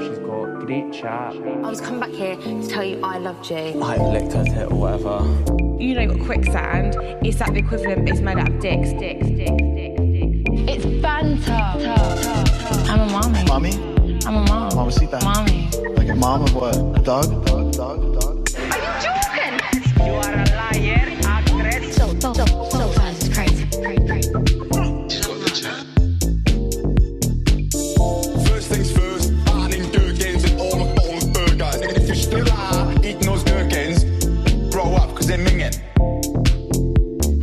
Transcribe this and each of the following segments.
she's got great chat. I was coming back here to tell you I loved you. I licked her tit or whatever. You know, you got quicksand. It's like the equivalent, it's made out of dicks. It's banter. I'm a mommy. Mommy? I'm a mom. Mamacita. Mommy. Like a mom of what? A dog? Are you joking? You are a liar, actress. So fast. It's crazy. First things first, banning gherkins and all McDonald's burgers. And if you still are eating those gherkins, grow up, because they're minging.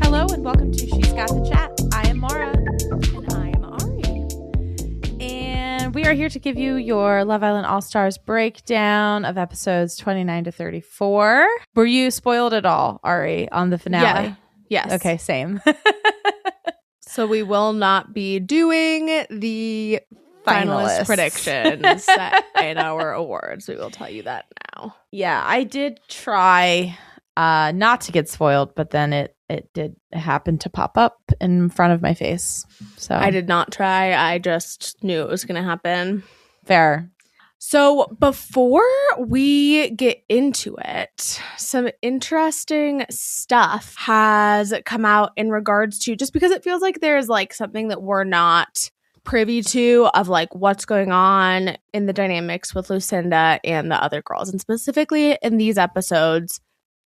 Hello and welcome to She's Got the Chat. I am Maura. And I am Ari. And we are here to give you your Love Island All-Stars breakdown of episodes 29 to 34. Were you spoiled at all, Ari, on the finale? Yeah. Yes. Okay, same. So we will not be doing the finalist Finalists. predictions in our awards. We will tell you that now. Yeah, I did try not to get spoiled, but then it did happen to pop up in front of my face. So I did not try. I just knew it was going to happen. Fair. So before we get into it, some interesting stuff has come out in regards to, just because it feels like there's like something that we're not privy to of like what's going on in the dynamics with Lucinda and the other girls, and specifically in these episodes,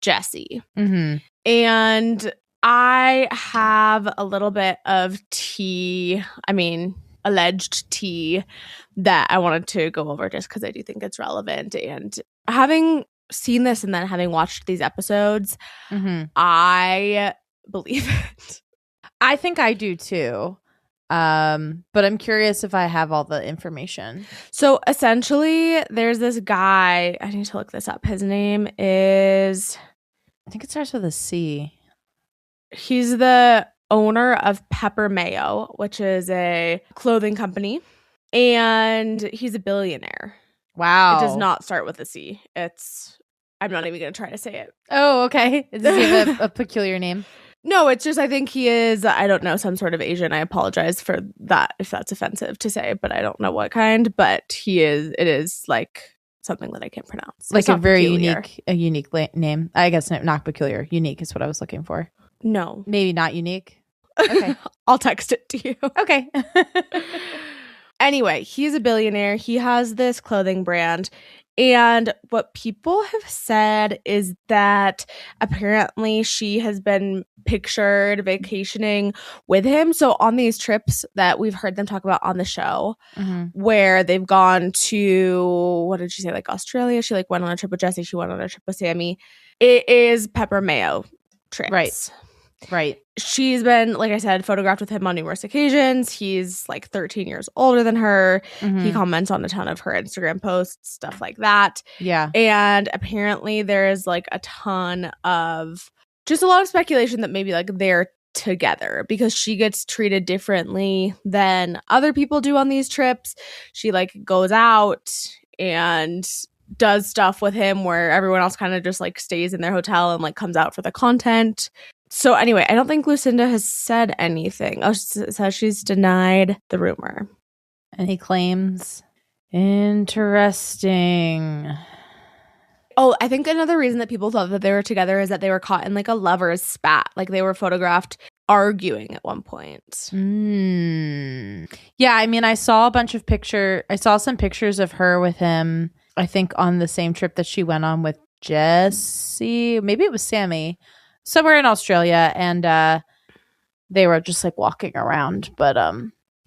Jessie. Mm-hmm. And I have a little bit of tea, alleged tea, that I wanted to go over just because I do think it's relevant. And having seen this and then having watched these episodes, Mm-hmm. I believe it. I think I do too. But I'm curious if I have all the information. So essentially, there's this guy. I need to look this up. His name is... I think it starts with a C. He's the owner of Pepper Mayo, which is a clothing company. And he's a billionaire. Wow. It does not start with a C. I'm not even going to try to say it. Oh, okay. Does he have a peculiar name? No, it's just I think he is, I don't know, some sort of Asian. I apologize for that if that's offensive to say, but I don't know what kind. But it is like something that I can't pronounce. Like It's a not very peculiar. unique name. I guess not peculiar. Unique is what I was looking for. No. Maybe not unique. Okay. I'll text it to you. Okay. Anyway, he's a billionaire. He has this clothing brand. And what people have said is that apparently she has been pictured vacationing with him. So on these trips that we've heard them talk about on the show, Mm-hmm. where they've gone to, what did she say, like Australia? She like went on a trip with Jessie. She went on a trip with Sammy. It is Pepper Mayo trips. Right. She's been, like I said, photographed with him on numerous occasions. He's like 13 years older than her. Mhm. He comments on a ton of her Instagram posts, stuff like that. Yeah. And apparently there is like a ton of, just a lot of speculation that maybe like they're together because she gets treated differently than other people do on these trips. She like goes out and does stuff with him where everyone else kind of just like stays in their hotel and like comes out for the content. So anyway, I don't think Lucinda has said anything. Oh, she says she's denied the rumor. And he claims. Interesting. Oh, I think another reason that people thought that they were together is that they were caught in like a lover's spat. Like they were photographed arguing at one point. Yeah, I saw some pictures of her with him, I think on the same trip that she went on with Jessie. Maybe it was Sammy. Somewhere in Australia, and they were just like walking around, but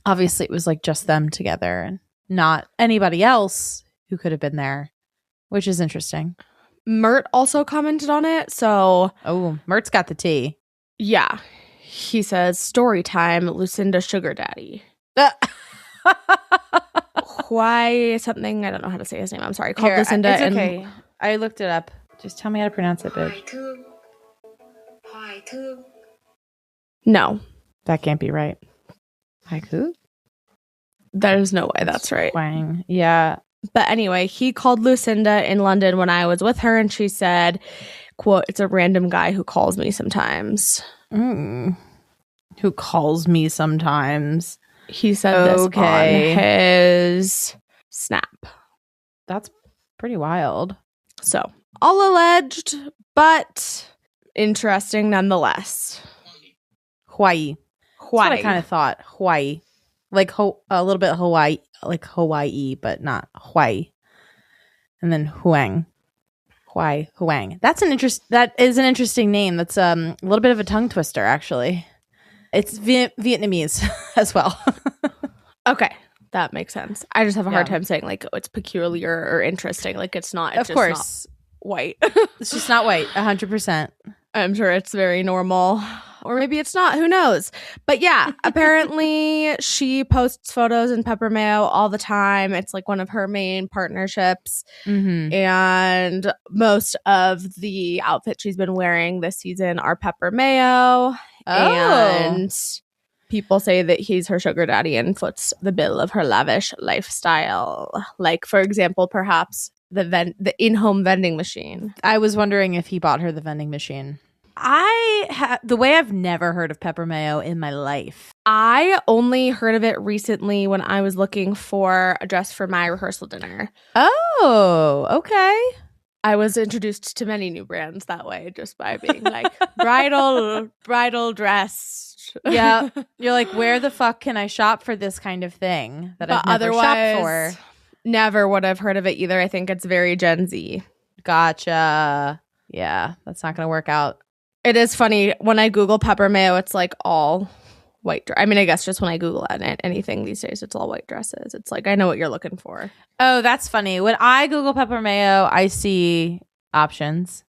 obviously it was like just them together and not anybody else who could have been there, which is interesting. Mert also commented on it, so Mert's got the tea. yeah, he says story time, Lucinda sugar daddy. Why something, I don't know how to say his name, I'm sorry, called Here, Lucinda. it's and okay. I looked it up. Just tell me how to pronounce it, bitch. No, That can't be right. Haiku? there's no way that's right. Wang. Yeah. But anyway, he called Lucinda in London when I was with her, and she said, quote, "It's a random guy who calls me sometimes." Who calls me sometimes. He said this on his Snap. That's pretty wild. So, all alleged, but interesting nonetheless. Hawaii. That's what I kind of thought. Hawaii. Like a little bit Hawaii, like Hawaii, but not Hawaii. And then Huang. That is an interesting name. That's a little bit of a tongue twister, actually. It's Vietnamese as well. Okay, that makes sense. I just have a hard time saying like it's peculiar or interesting. Like it's not. It's of course, not white. It's just not white. 100%. I'm sure it's very normal. Or maybe it's not. Who knows? But yeah, apparently she posts photos in pepper mayo all the time. It's like one of her main partnerships. Mm-hmm. And most of the outfits she's been wearing this season are pepper mayo. Oh. And people say that he's her sugar daddy and foots the bill of her lavish lifestyle. Like, for example, perhaps the in-home vending machine. I was wondering if he bought her the vending machine. The way I've never heard of pepper mayo in my life. I only heard of it recently when I was looking for a dress for my rehearsal dinner. Oh, okay. I was introduced to many new brands that way, just by being like bridal dress. Yeah, you're like, where the fuck can I shop for this kind of thing that I've never shopped for? Never would have heard of it either. I think it's very Gen Z. Gotcha. Yeah, that's not going to work out. It is funny when I Google pepper mayo, it's like all white. I mean, I guess just when I Google anything these days, it's all white dresses. It's like I know what you're looking for. Oh, that's funny. When I Google pepper mayo, I see options.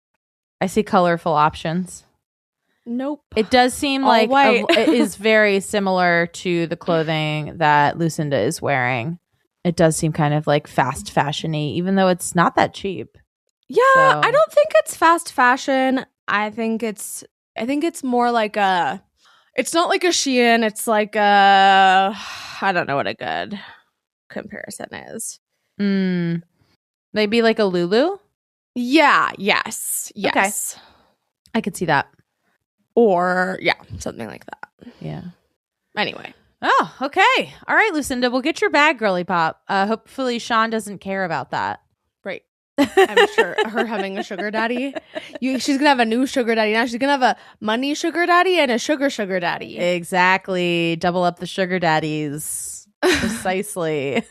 I see colorful options. Nope. It does seem all like white. it is very similar to the clothing that Lucinda is wearing. It does seem kind of like fast fashion-y, even though it's not that cheap. Yeah, So. I don't think it's fast fashion. I think it's more like it's not like a Shein. It's like I don't know what a good comparison is. Maybe like a Lulu? Yeah, yes. Okay. I could see that. Or yeah, something like that. Yeah. Anyway. Oh, okay. All right, Lucinda, we'll get your bag, girly pop. Hopefully Sean doesn't care about that. Right. I'm sure her having a sugar daddy. She's going to have a new sugar daddy. Now she's going to have a money sugar daddy and a sugar daddy. Exactly. Double up the sugar daddies. Precisely.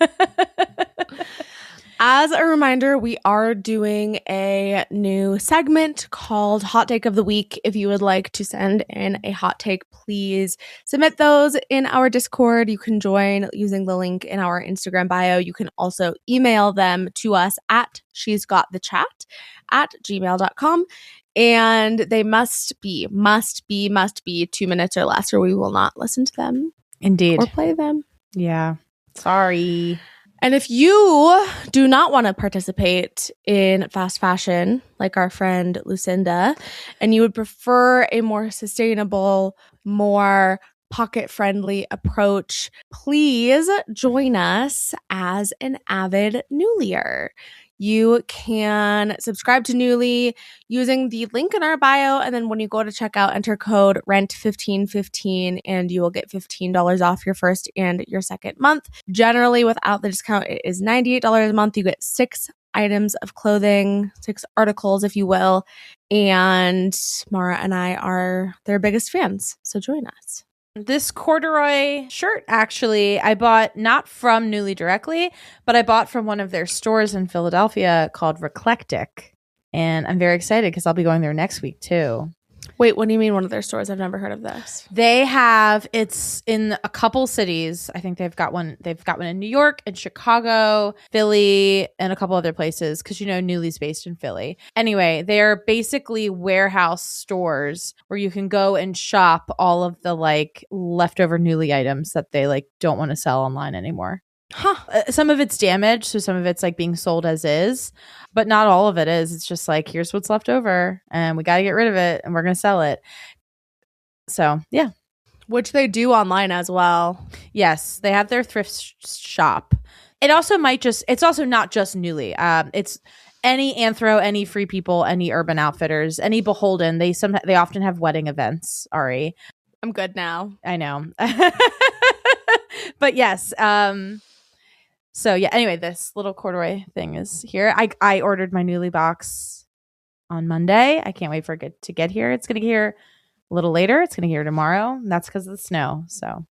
As a reminder, we are doing a new segment called Hot Take of the Week. If you would like to send in a hot take, please submit those in our Discord. You can join using the link in our Instagram bio. You can also email them to us at she'sgotthechat@gmail.com. And they must be 2 minutes or less, or we will not listen to them. Indeed. Or play them. Yeah. Sorry. And if you do not want to participate in fast fashion, like our friend Lucinda, and you would prefer a more sustainable, more pocket-friendly approach, please join us as an avid Newlier. You can subscribe to Newly using the link in our bio, and then when you go to checkout, enter code RENT1515 and you will get $15 off your first and your second month. Generally, without the discount, it is $98 a month. You get 6 items of clothing, 6 articles, if you will, and Maura and I are their biggest fans, so join us. This corduroy shirt, actually, I bought not from Newly directly, but I bought from one of their stores in Philadelphia called Reclectic. And I'm very excited because I'll be going there next week, too. Wait, what do you mean one of their stores? I've never heard of this. It's in a couple cities. I think they've got one in New York and Chicago, Philly, and a couple other places because, Newly's based in Philly. Anyway, they're basically warehouse stores where you can go and shop all of the leftover Newly items that they don't want to sell online anymore. Huh. Some of it's damaged, so some of it's being sold as is, but not all of it is. It's just here's what's left over and we got to get rid of it and we're going to sell it. So, yeah. Which they do online as well. Yes, they have their thrift shop. It's also not just Newly. It's any Anthro, any Free People, any Urban Outfitters, any Beholden. They often have wedding events, Ari. I'm good now. I know. But yes, So yeah, anyway, this little corduroy thing is here. I ordered my Newly box on Monday. I can't wait for it to get here. It's going to get here a little later. It's going to get here tomorrow. And that's because of the snow. So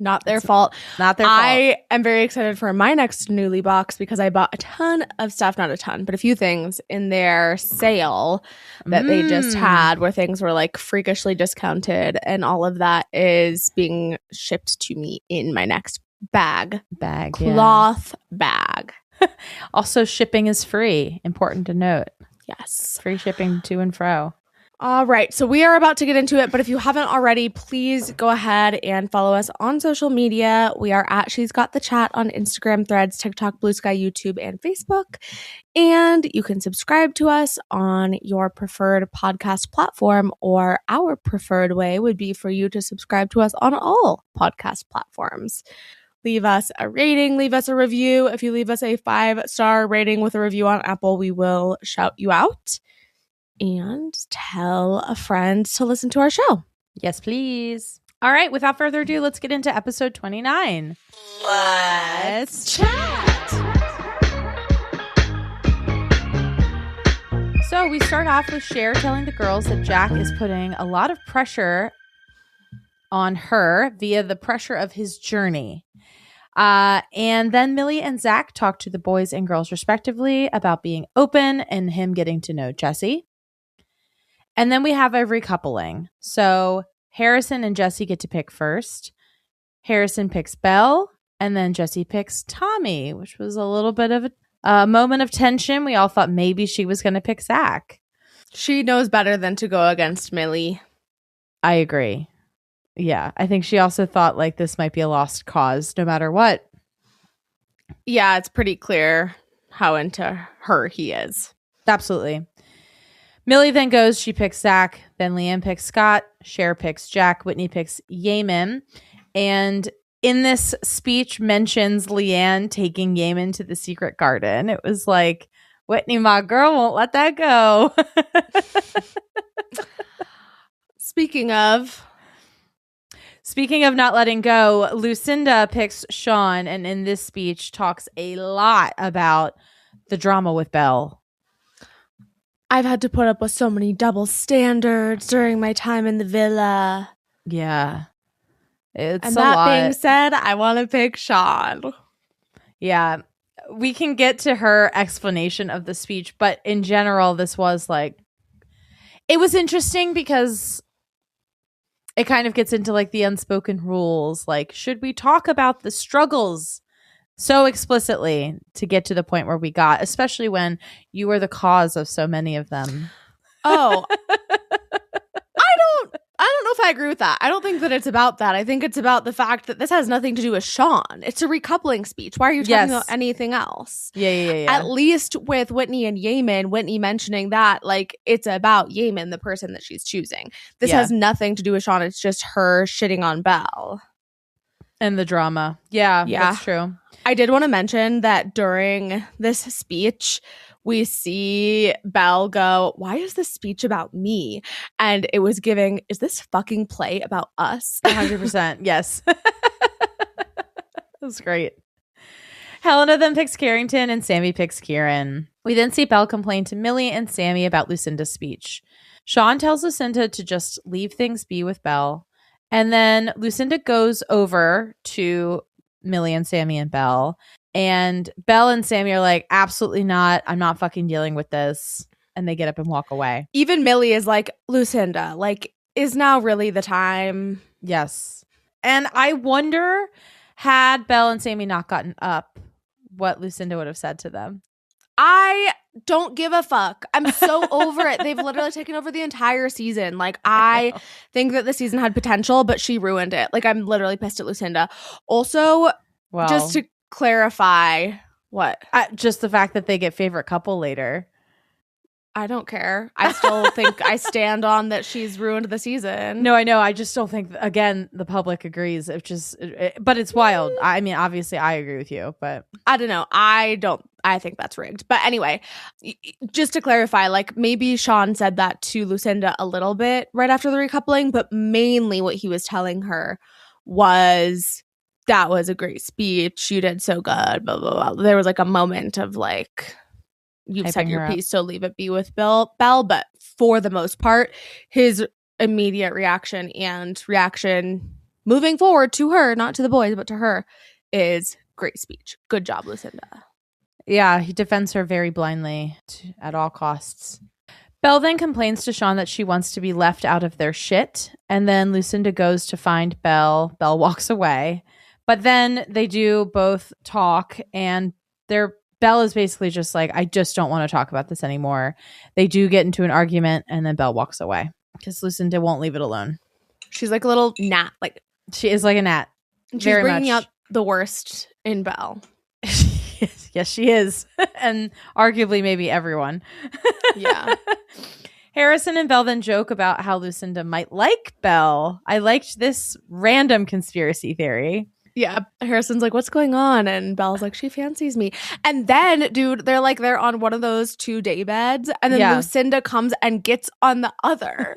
Not their fault. not their fault. I am very excited for my next Newly box because I bought a ton of stuff, not a ton, but a few things in their sale that they just had where things were like freakishly discounted, and all of that is being shipped to me in my next bag. Cloth bag. Also, shipping is free. Important to note. Yes. Free shipping to and fro. All right. So we are about to get into it, but if you haven't already, please go ahead and follow us on social media. We are at She's Got the Chat on Instagram, Threads, TikTok, Blue Sky, YouTube, and Facebook. And you can subscribe to us on your preferred podcast platform, or our preferred way would be for you to subscribe to us on all podcast platforms. Leave us a rating, leave us a review. If you leave us a 5-star rating with a review on Apple, we will shout you out. And tell a friend to listen to our show. Yes, please. All right. Without further ado, let's get into episode 29. Let's chat. So we start off with Cher telling the girls that Jack is putting a lot of pressure on her via the pressure of his journey. And then Millie and Zach talk to the boys and girls respectively about being open and him getting to know Jesse. And then we have a recoupling. So Harrison and Jesse get to pick first. Harrison picks Belle, and then Jesse picks Tommy, which was a little bit of a moment of tension. We all thought maybe she was going to pick Zach. She knows better than to go against Millie. I agree. Yeah, I think she also thought like this might be a lost cause no matter what. Yeah, it's pretty clear how into her he is. Absolutely. Millie then goes, she picks Zach, then Leanne picks Scott, Cher picks Jack, Whitney picks Yamen. And in this speech mentions Leanne taking Yamen to the secret garden. It was like, Whitney, my girl, won't let that go. Speaking of not letting go, Lucinda picks Sean, and in this speech talks a lot about the drama with Belle. I've had to put up with so many double standards during my time in the villa. Yeah. It's and a that lot. being said, I want to pick Sean. Yeah. We can get to her explanation of the speech, but in general, this was like, it was interesting because it kind of gets into like the unspoken rules. Like, should we talk about the struggles so explicitly to get to the point where we got, especially when you were the cause of so many of them? Oh, I don't know if I agree with that. I don't think that it's about that. I think it's about the fact that this has nothing to do with Sean. It's a recoupling speech. Why are you talking about anything else? Yeah. At least with Whitney and Yamen, Whitney mentioning that, like, it's about Yamen, the person that she's choosing. This has nothing to do with Sean. It's just her shitting on Belle. And the drama. Yeah, that's true. I did want to mention that during this speech, we see Belle go, why is this speech about me? And it was giving, is this fucking play about us? 100%. Yes. That's great. Helena then picks Carrington and Sammy picks Kieran. We then see Belle complain to Millie and Sammy about Lucinda's speech. Sean tells Lucinda to just leave things be with Belle. And then Lucinda goes over to Millie and Sammy and Belle. And Belle and Sammy are like, absolutely not. I'm not fucking dealing with this. And they get up and walk away. Even Millie is like, Lucinda, like, is now really the time? Yes. And I wonder, had Belle and Sammy not gotten up, what Lucinda would have said to them. I don't give a fuck. I'm so over it. They've literally taken over the entire season. Like, I think that the season had potential, but she ruined it. Like, I'm literally pissed at Lucinda. Also, just to clarify, what? Just the fact that they get favorite couple later. I don't care. I still think I stand on that she's ruined the season. No, I know. I just don't think, again, the public agrees. But it's wild. I mean, obviously, I agree with you, but I don't know. I think that's rigged. But anyway, just to clarify, like, maybe Sean said that to Lucinda a little bit right after the recoupling, but mainly what he was telling her was that was a great speech. You did so good, blah, blah, blah. There was like a moment of like, you've said Hyping your her up. piece, so leave it be with Belle. But for the most part, his immediate reaction and reaction moving forward to her, not to the boys, but to her, is great speech. Good job, Lucinda. Yeah, he defends her very blindly at all costs. Belle then complains to Sean that she wants to be left out of their shit. And then Lucinda goes to find Belle. Belle walks away. But then they do both talk, and Belle is basically just like, I just don't want to talk about this anymore. They do get into an argument, and then Belle walks away because Lucinda won't leave it alone. She's like a little gnat. Like, She is like a gnat. she's Very bringing much. out the worst in Belle. Yes, she is. And arguably maybe everyone. Yeah. Harrison and Belle then joke about how Lucinda might like Belle. I liked this random conspiracy theory. Yeah. Harrison's like, what's going on? And Belle's like, she fancies me. And then, dude, they're on one of those 2 day beds. And then Yeah. Lucinda comes and gets on the other.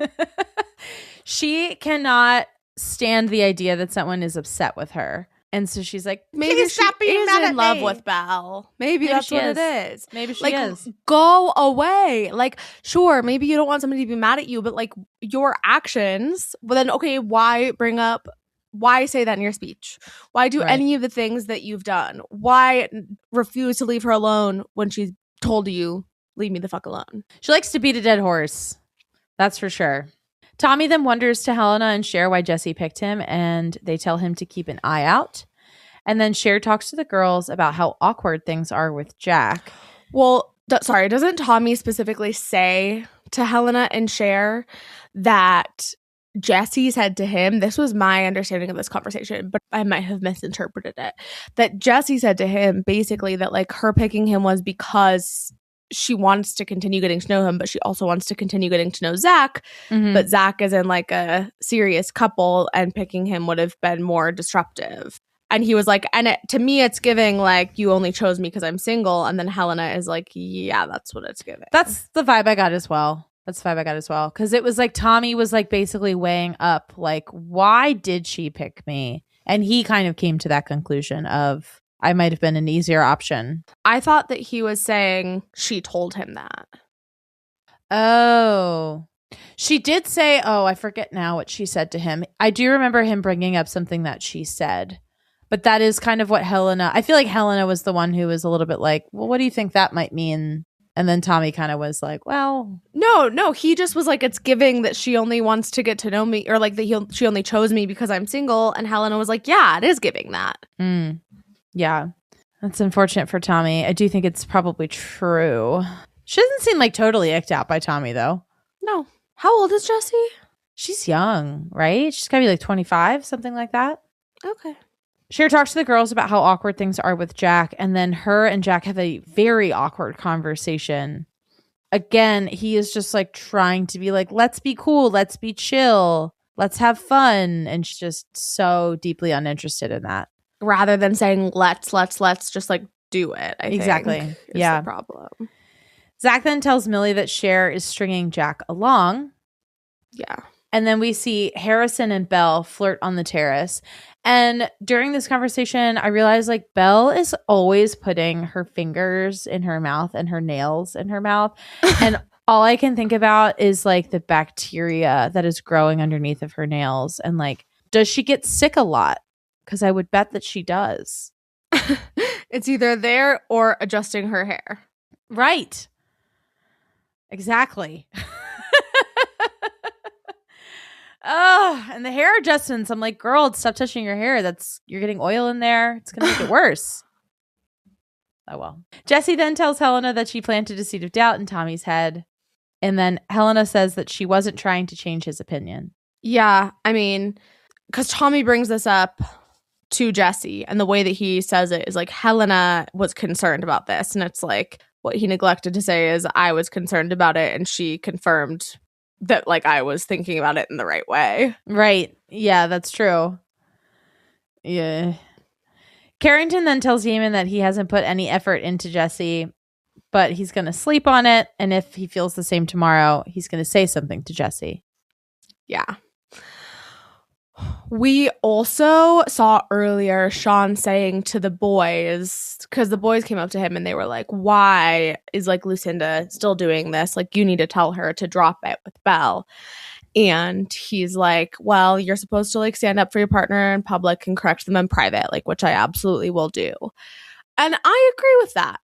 She cannot stand the idea that someone is upset with her. And so she's like, Maybe "Please she stop being is mad in at love me." with Belle. Maybe that's she what is. it is. Maybe she Like, is. go away. Like, sure, maybe you don't want somebody to be mad at you, but like your actions, well then, okay, why say that in your speech? Why do Right. any of the things that you've done? Why refuse to leave her alone when she's told you, leave me the fuck alone? She likes to beat a dead horse. That's for sure. Tommy then wonders to Helena and Cher why Jesse picked him, and they tell him to keep an eye out. And then Cher talks to the girls about how awkward things are with Jack. Well, doesn't Tommy specifically say to Helena and Cher that Jesse said to him, this was my understanding of this conversation, but I might have misinterpreted it, that Jesse said to him basically that like her picking him was because she wants to continue getting to know him, but she also wants to continue getting to know Zach. Mhm. But Zach is in like a serious couple, and picking him would have been more disruptive. And he was like, to me, it's giving like, you only chose me because I'm single. And then Helena is like, yeah, that's what it's giving. That's the vibe I got as well. Because it was like Tommy was like basically weighing up like, why did she pick me? And he kind of came to that conclusion of, I might have been an easier option. I thought that he was saying she told him that. Oh. She did say, I forget now what she said to him. I do remember him bringing up something that she said. But that is kind of what I feel like Helena was the one who was a little bit like, well, what do you think that might mean? And then Tommy kind of was like, well. No, he just was like, it's giving that she only wants to get to know me, or like that she only chose me because I'm single. And Helena was like, yeah, it is giving that. Yeah, that's unfortunate for Tommy. I do think it's probably true. She doesn't seem like totally icked out by Tommy, though. No. How old is Jessie? She's young, right? She's got to be like 25, something like that. Okay. Cher talks to the girls about how awkward things are with Jack, and then her and Jack have a very awkward conversation. Again, he is just like trying to be like, let's be cool, let's be chill, let's have fun, and she's just so deeply uninterested in that. Rather than saying let's just like do it. I Exactly. think is Yeah. the problem. Zach then tells Millie that Cher is stringing Jack along. Yeah. And then we see Harrison and Belle flirt on the terrace. And during this conversation, I realized like Belle is always putting her fingers in her mouth and her nails in her mouth. And all I can think about is like the bacteria that is growing underneath of her nails. And like, does she get sick a lot? Because I would bet that she does. It's either there or adjusting her hair. Right. Exactly. And the hair adjustments. I'm like, girl, stop touching your hair. You're getting oil in there. It's gonna make it worse. Oh well. Jessie then tells Helena that she planted a seed of doubt in Tommy's head. And then Helena says that she wasn't trying to change his opinion. Yeah, I mean, because Tommy brings this up to Jessie, and the way that he says it is like, Helena was concerned about this. And it's like, what he neglected to say is, I was concerned about it, and she confirmed that like I was thinking about it in the right way. Right. Yeah, that's true. Yeah. Carrington then tells Yamen that he hasn't put any effort into Jessie, but he's going to sleep on it. And if he feels the same tomorrow, he's going to say something to Jessie. Yeah. We also saw earlier Sean saying to the boys, because the boys came up to him and they were like, why is like Lucinda still doing this? Like, you need to tell her to drop it with Belle. And he's like, well, you're supposed to like stand up for your partner in public and correct them in private, like, which I absolutely will do. And I agree with that.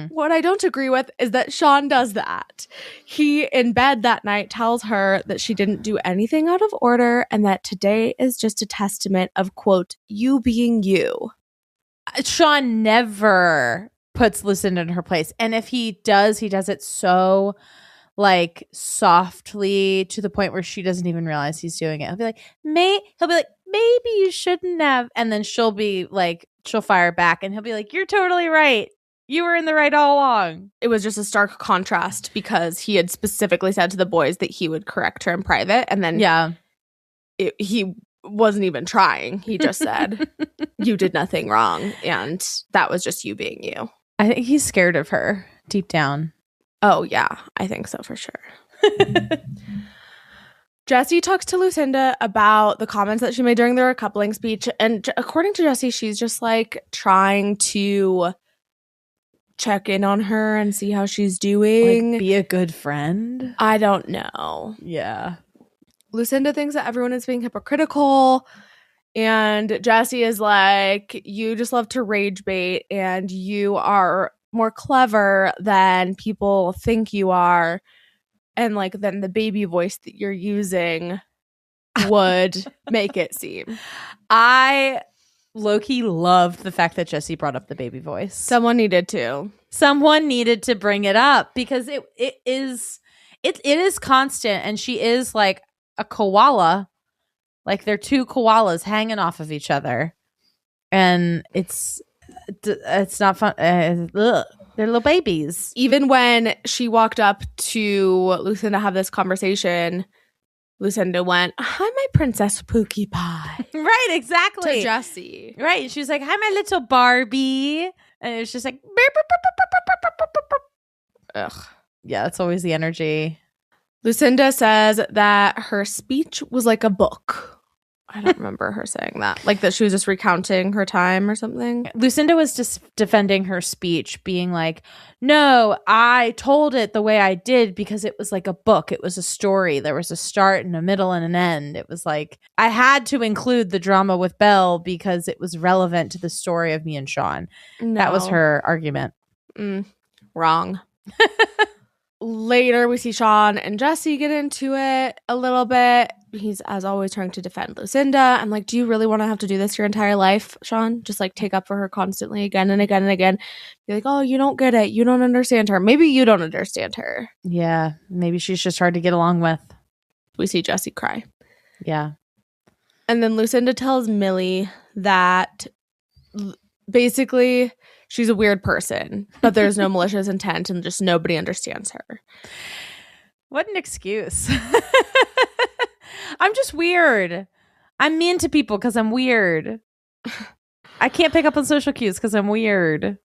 What I don't agree with is that Sean does that. He, in bed that night, tells her that she didn't do anything out of order and that today is just a testament of, quote, you being you. Sean never puts Lucinda in her place. And if he does it so like softly to the point where she doesn't even realize he's doing it. He'll be like, maybe you shouldn't have. And then she'll fire back and he'll be like, you're totally right. You were in the right all along. It was just a stark contrast because he had specifically said to the boys that he would correct her in private. And then he wasn't even trying. He just said, you did nothing wrong. And that was just you being you. I think he's scared of her deep down. Oh, yeah. I think so for sure. Jessie talks to Lucinda about the comments that she made during their coupling speech. And according to Jessie, she's just like trying to check in on her and see how she's doing. Like, be a good friend? I don't know. Yeah. Lucinda thinks that everyone is being hypocritical. And Jessie is like, you just love to rage bait and you are more clever than people think you are. And like, then the baby voice that you're using would make it seem. I low-key loved the fact that Jessie brought up the baby voice. Someone needed to. Someone needed to bring it up because it is constant, and she is like a koala. Like they're two koalas hanging off of each other. And it's not fun. They're little babies. Even when she walked up to Lucinda to have this conversation, Lucinda went, hi, my Princess Pookie Pie. Right, exactly. To Jessie. Right. She was like, hi, my little Barbie. And it was just like, ugh. Yeah, that's always the energy. Lucinda says that her speech was like a book. I don't remember her saying that. Like that she was just recounting her time or something. Lucinda was just defending her speech, being like, no, I told it the way I did because it was like a book. It was a story. There was a start and a middle and an end. It was like, I had to include the drama with Belle because it was relevant to the story of me and Sean. No. That was her argument. Wrong. Later, we see Sean and Jessie get into it a little bit. He's, as always, trying to defend Lucinda. I'm like, do you really want to have to do this your entire life, Sean? Just like take up for her constantly again and again and again. Be like, oh, you don't get it. You don't understand her. Maybe you don't understand her. Yeah, maybe she's just hard to get along with. We see Jessie cry. Yeah. And then Lucinda tells Millie that basically she's a weird person, but there's no malicious intent and just nobody understands her. What an excuse. I'm just weird. I'm mean to people because I'm weird. I can't pick up on social cues because I'm weird.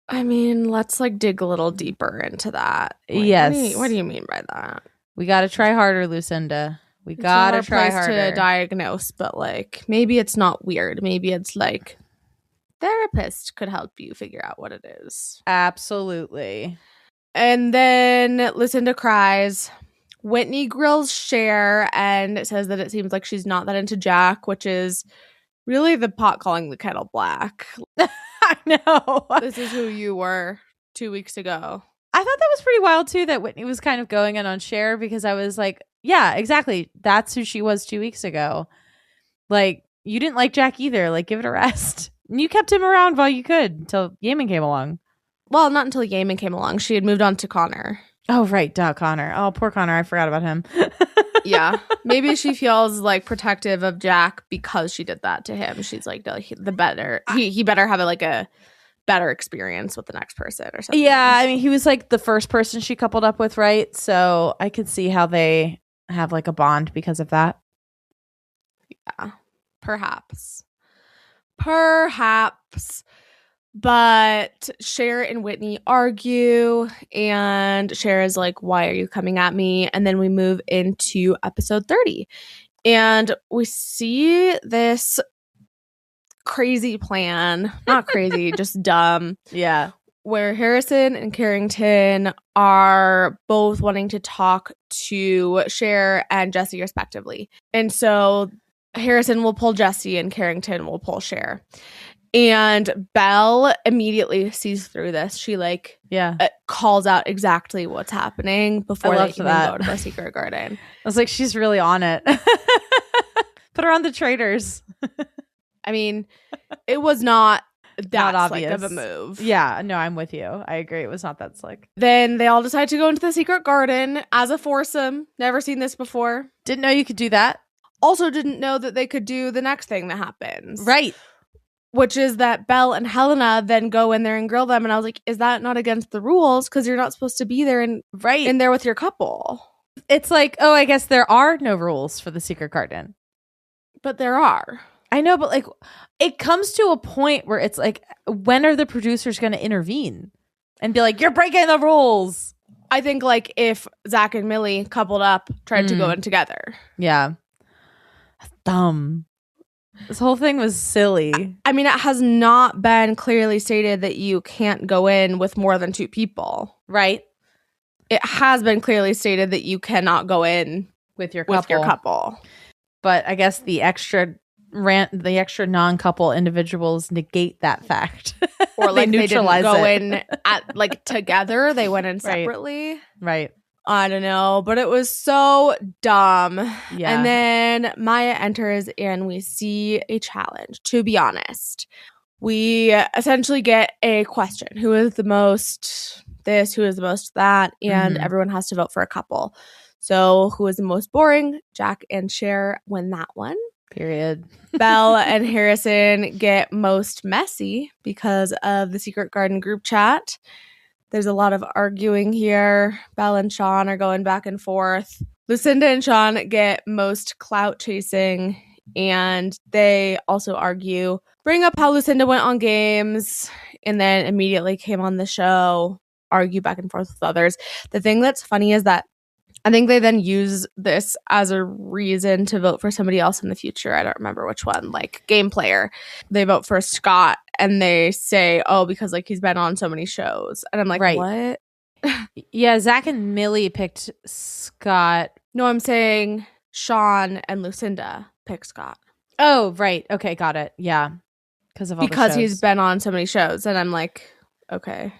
I mean, let's like dig a little deeper into that. Like, yes. What do you mean by that? We got to try harder, Lucinda. We got to try harder. To diagnose, but like maybe it's not weird. Maybe it's like therapist could help you figure out what it is. Absolutely. And then Lucinda cries. Whitney grills Cher and says that it seems like she's not that into Jack, which is really the pot calling the kettle black. I know. This is who you were 2 weeks ago. I thought that was pretty wild too, that Whitney was kind of going in on Cher, because I was like, yeah, exactly. That's who she was 2 weeks ago. Like, you didn't like Jack either. Like, give it a rest. And you kept him around while you could until Yamen came along. Well, not until Yamen came along. She had moved on to Connor. Oh, right. Duh, Connor. Oh, poor Connor. I forgot about him. Yeah. Maybe she feels like protective of Jack because she did that to him. She's like, no, he better have a better experience with the next person or something. Yeah. I mean, he was like the first person she coupled up with, right? So I could see how they have like a bond because of that. Yeah. Perhaps. But Cher and Whitney argue, and Cher is like, why are you coming at me? And then we move into episode 30. And we see this crazy plan, not crazy, just dumb, Yeah. where Harrison and Carrington are both wanting to talk to Cher and Jesse respectively. And so Harrison will pull Jesse and Carrington will pull Cher. And Belle immediately sees through this. She calls out exactly what's happening before they even go to the secret garden. I was like, she's really on it. Put her on the traitors. I mean, it was not that obvious slick of a move. Yeah, no, I'm with you. I agree. It was not that slick. Then they all decide to go into the secret garden as a foursome. Never seen this before. Didn't know you could do that. Also didn't know that they could do the next thing that happens. Right. Which is that Belle and Helena then go in there and grill them. And I was like, is that not against the rules? Because you're not supposed to be there in there with your couple. It's like, oh, I guess there are no rules for the secret garden. But there are. I know, but like it comes to a point where it's like, when are the producers going to intervene and be like, you're breaking the rules? I think like if Zach and Millie coupled up, tried to go in together. Yeah. That's dumb. This whole thing was silly. I mean, it has not been clearly stated that you can't go in with more than two people. Right. It has been clearly stated that you cannot go in with your couple. But I guess the extra non-couple individuals negate that fact. Or like they didn't go in at like together. They went in separately. Right. I don't know, but it was so dumb. Yeah. And then Maya enters and we see a challenge. To be honest, we essentially get a question. Who is the most this? Who is the most that? And everyone has to vote for a couple. So who is the most boring? Jack and Cher win that one. Period. Belle and Harrison get most messy because of the secret garden group chat. There's a lot of arguing here. Belle and Sean are going back and forth. Lucinda and Sean get most clout chasing, and they also argue, bring up how Lucinda went on games, and then immediately came on the show, argue back and forth with others. The thing that's funny is that I think they then use this as a reason to vote for somebody else in the future. I don't remember which one, like game player. They vote for Scott and they say, oh, because like he's been on so many shows. And I'm like, what? Yeah, Zach and Millie picked Scott. No, I'm saying Sean and Lucinda picked Scott. Oh, right. Okay, got it. Yeah. Because he's been on so many shows. And I'm like, okay.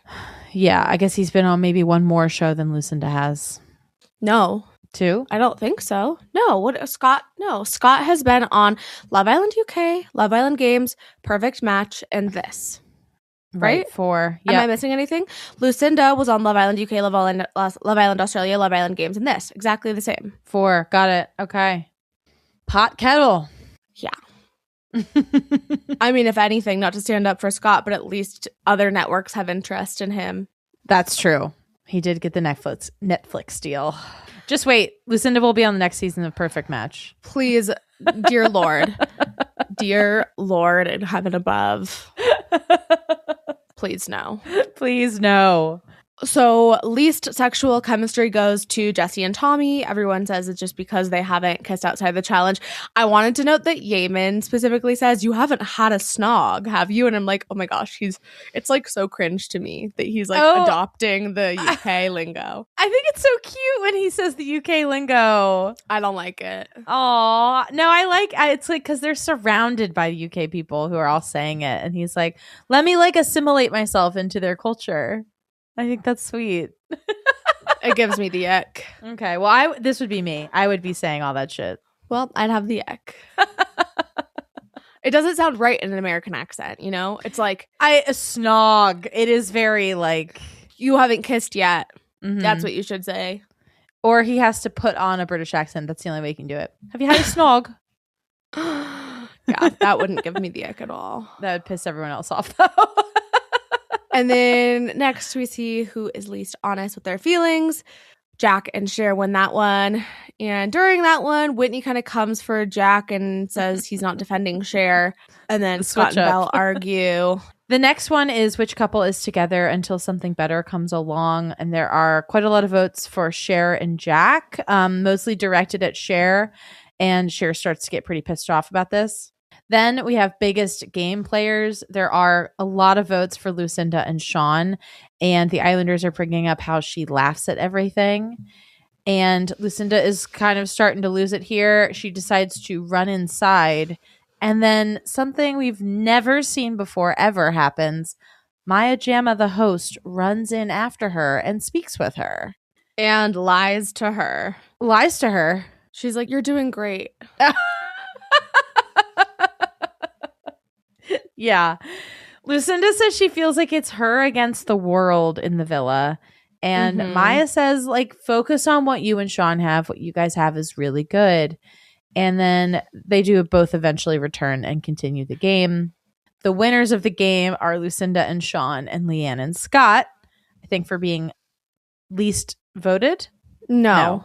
Yeah, I guess he's been on maybe one more show than Lucinda has. No. Two? I don't think so. No. Scott has been on Love Island UK, Love Island Games, Perfect Match, and this. Right? Four. Yep. Am I missing anything? Lucinda was on Love Island UK, Love Island Australia, Love Island Games, and this. Exactly the same. 4. Got it. Okay. Pot kettle. Yeah. I mean, if anything, not to stand up for Scott, but at least other networks have interest in him. That's true. He did get the Netflix deal. Just wait. Lucinda will be on the next season of Perfect Match. Please, dear Lord. Dear Lord in heaven above. Please no. Please no. So least sexual chemistry goes to Jesse and Tommy. Everyone says it's just because they haven't kissed outside the challenge. I wanted to note that Yamen specifically says, you haven't had a snog, have you? And I'm like, oh my gosh, it's like so cringe to me that he's like adopting the UK lingo. I think it's so cute when he says the UK lingo. I don't like it. Oh, no, it's like because they're surrounded by UK people who are all saying it. And he's like, let me like assimilate myself into their culture. I think that's sweet. It gives me the ick. Okay, well, this would be me. I would be saying all that shit. Well, I'd have the ick. It doesn't sound right in an American accent, you know? It's like... a snog. It is very like... You haven't kissed yet. Mm-hmm. That's what you should say. Or he has to put on a British accent. That's the only way he can do it. Have you had a snog? Yeah, that wouldn't give me the ick at all. That would piss everyone else off, though. And then next we see who is least honest with their feelings. Jack and Cher win that one. And during that one, Whitney kind of comes for Jack and says he's not defending Cher. And then Scott and Belle argue. The next one is which couple is together until something better comes along. And there are quite a lot of votes for Cher and Jack, mostly directed at Cher. And Cher starts to get pretty pissed off about this. Then we have biggest game players. There are a lot of votes for Lucinda and Sean, and the Islanders are bringing up how she laughs at everything. And Lucinda is kind of starting to lose it here. She decides to run inside, and then something we've never seen before ever happens. Maya Jama, the host, runs in after her and speaks with her. And lies to her. Lies to her. She's like, "You're doing great." Yeah. Lucinda says she feels like it's her against the world in the villa. And Maya says, like, focus on what you and Sean have. What you guys have is really good. And then they do both eventually return and continue the game. The winners of the game are Lucinda and Sean and Leanne and Scott, I think, for being least voted. No.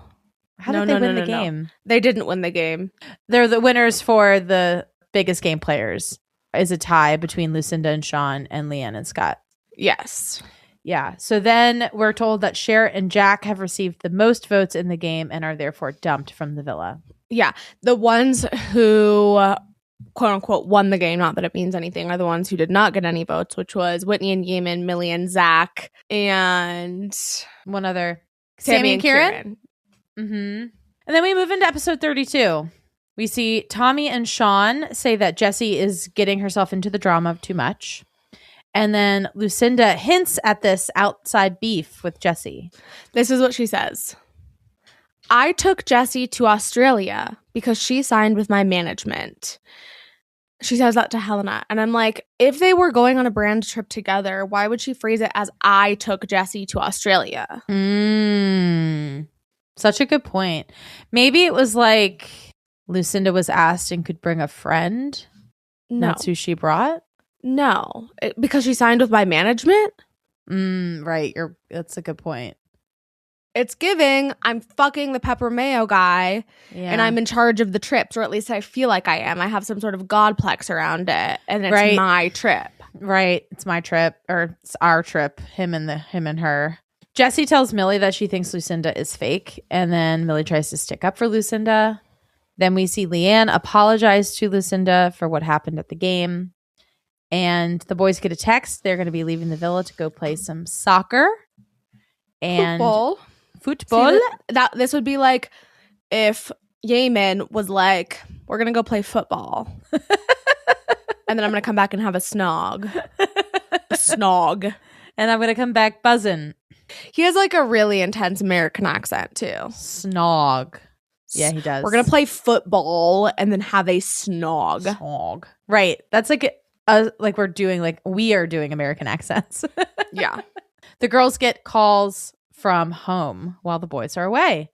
How did they win the game? They didn't win the game. They're the winners for the biggest game players. Is a tie between Lucinda and Sean and Leanne and Scott. Yes. Yeah. So then we're told that Cher and Jack have received the most votes in the game and are therefore dumped from the villa. Yeah. The ones who, quote unquote, won the game, not that it means anything, are the ones who did not get any votes, which was Whitney and Yamen, Millie and Zach, and one other. Sammy and Kieran. Mm-hmm. And then we move into episode 32. We see Tommy and Sean say that Jessie is getting herself into the drama too much. And then Lucinda hints at this outside beef with Jessie. This is what she says. "I took Jessie to Australia because she signed with my management." She says that to Helena. And I'm like, if they were going on a brand trip together, why would she phrase it as "I took Jessie to Australia"? Such a good point. Maybe it was like Lucinda was asked and could bring a friend. No. That's who she brought? No. Because she signed with my management? Right. That's a good point. It's giving, I'm fucking the pepper mayo guy, and I'm in charge of the trips, or at least I feel like I am. I have some sort of godplex around it, and it's my trip. Right. It's my trip, or it's our trip, him and her. Jessie tells Millie that she thinks Lucinda is fake, and then Millie tries to stick up for Lucinda. Then we see Leanne apologize to Lucinda for what happened at the game. And the boys get a text. They're going to be leaving the villa to go play some soccer. And football. See, this would be like if Yamen was like, "We're going to go play football." And then I'm going to come back and have a snog. And I'm going to come back buzzing. He has like a really intense American accent too. Snog. Yeah, he does. We're going to play football and then have a snog. Right. That's like we are doing American accents. Yeah. The girls get calls from home while the boys are away.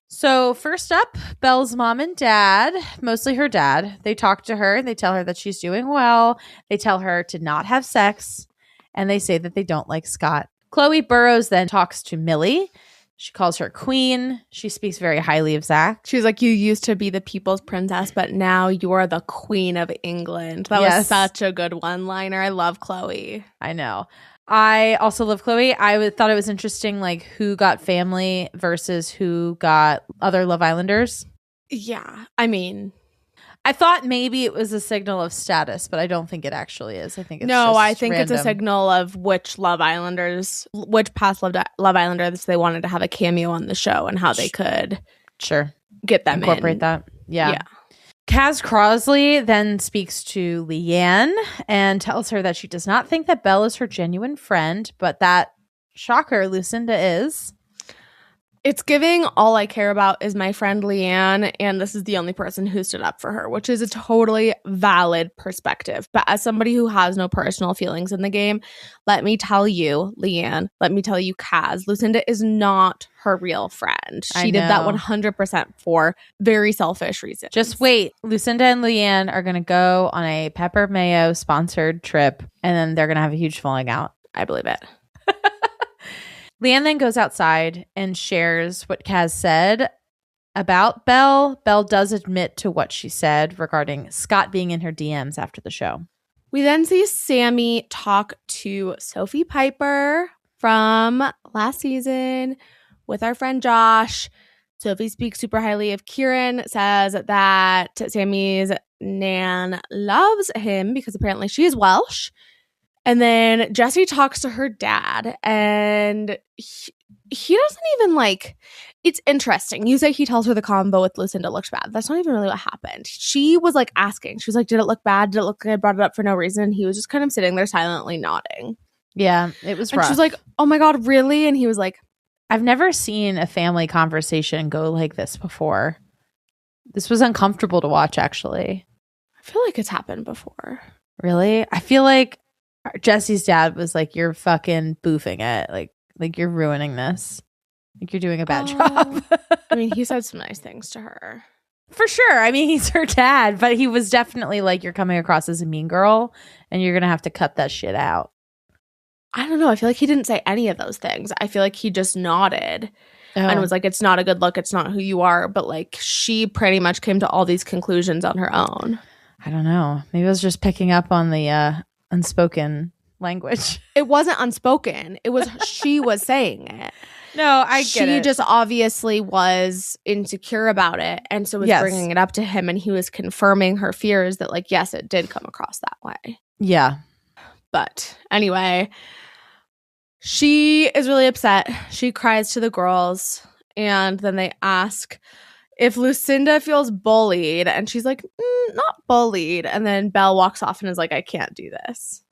So first up, Belle's mom and dad, mostly her dad, they talk to her and they tell her that she's doing well. They tell her to not have sex, and they say that they don't like Scott. Chloe Burrows then talks to Millie. She calls her queen. She speaks very highly of Zach. She's like, "You used to be the people's princess, but now you're the queen of England." That was such a good one-liner. I love Chloe. I know. I also love Chloe. I thought it was interesting, like, who got family versus who got other Love Islanders. Yeah. I mean, I thought maybe it was a signal of status, but I don't think it actually is. I think it's it's a signal of which past Love Islanders they wanted to have a cameo on the show and how they could get them incorporate in. that. Yeah. Kaz Crosley then speaks to Leanne and tells her that she does not think that Belle is her genuine friend, but that, shocker, Lucinda is. It's giving all I care about is my friend Leanne, and this is the only person who stood up for her, which is a totally valid perspective. But as somebody who has no personal feelings in the game, let me tell you, Leanne, let me tell you, Kaz, Lucinda is not her real friend. She did that 100% for very selfish reasons. Just wait. Lucinda and Leanne are going to go on a Pepper Mayo sponsored trip, and then they're going to have a huge falling out. I believe it. Leanne then goes outside and shares what Kaz said about Belle. Belle does admit to what she said regarding Scott being in her DMs after the show. We then see Sammy talk to Sophie Piper from last season with our friend Josh. Sophie speaks super highly of Kieran, says that Sammy's nan loves him because apparently she is Welsh. And then Jessie talks to her dad, and he doesn't even like. It's interesting. You say he tells her the combo with Lucinda looked bad. That's not even really what happened. She was like asking. She was like, "Did it look bad? Did it look like I brought it up for no reason?" He was just kind of sitting there silently nodding. Yeah, it was rough. And she was like, "Oh my God, really?" And he was like, I've never seen a family conversation go like this before. This was uncomfortable to watch, actually. I feel like it's happened before. Really? I feel like Jesse's dad was like, "You're fucking boofing it. Like you're ruining this. Like you're doing a bad job." I mean, he said some nice things to her. For sure. I mean, he's her dad, but he was definitely like, "You're coming across as a mean girl, and you're going to have to cut that shit out." I don't know. I feel like he didn't say any of those things. I feel like he just nodded and was like, "It's not a good look. It's not who you are." But like, she pretty much came to all these conclusions on her own. I don't know. Maybe I was just picking up on the unspoken language. It wasn't unspoken. It was she was saying it. No, I get she it. just obviously was insecure about it, and so was bringing it up to him, and he was confirming her fears that like, yes, it did come across that way. Yeah. But anyway, she is really upset. She cries to the girls, and then they ask if Lucinda feels bullied, and she's like, not bullied. And then Belle walks off and is like, "I can't do this."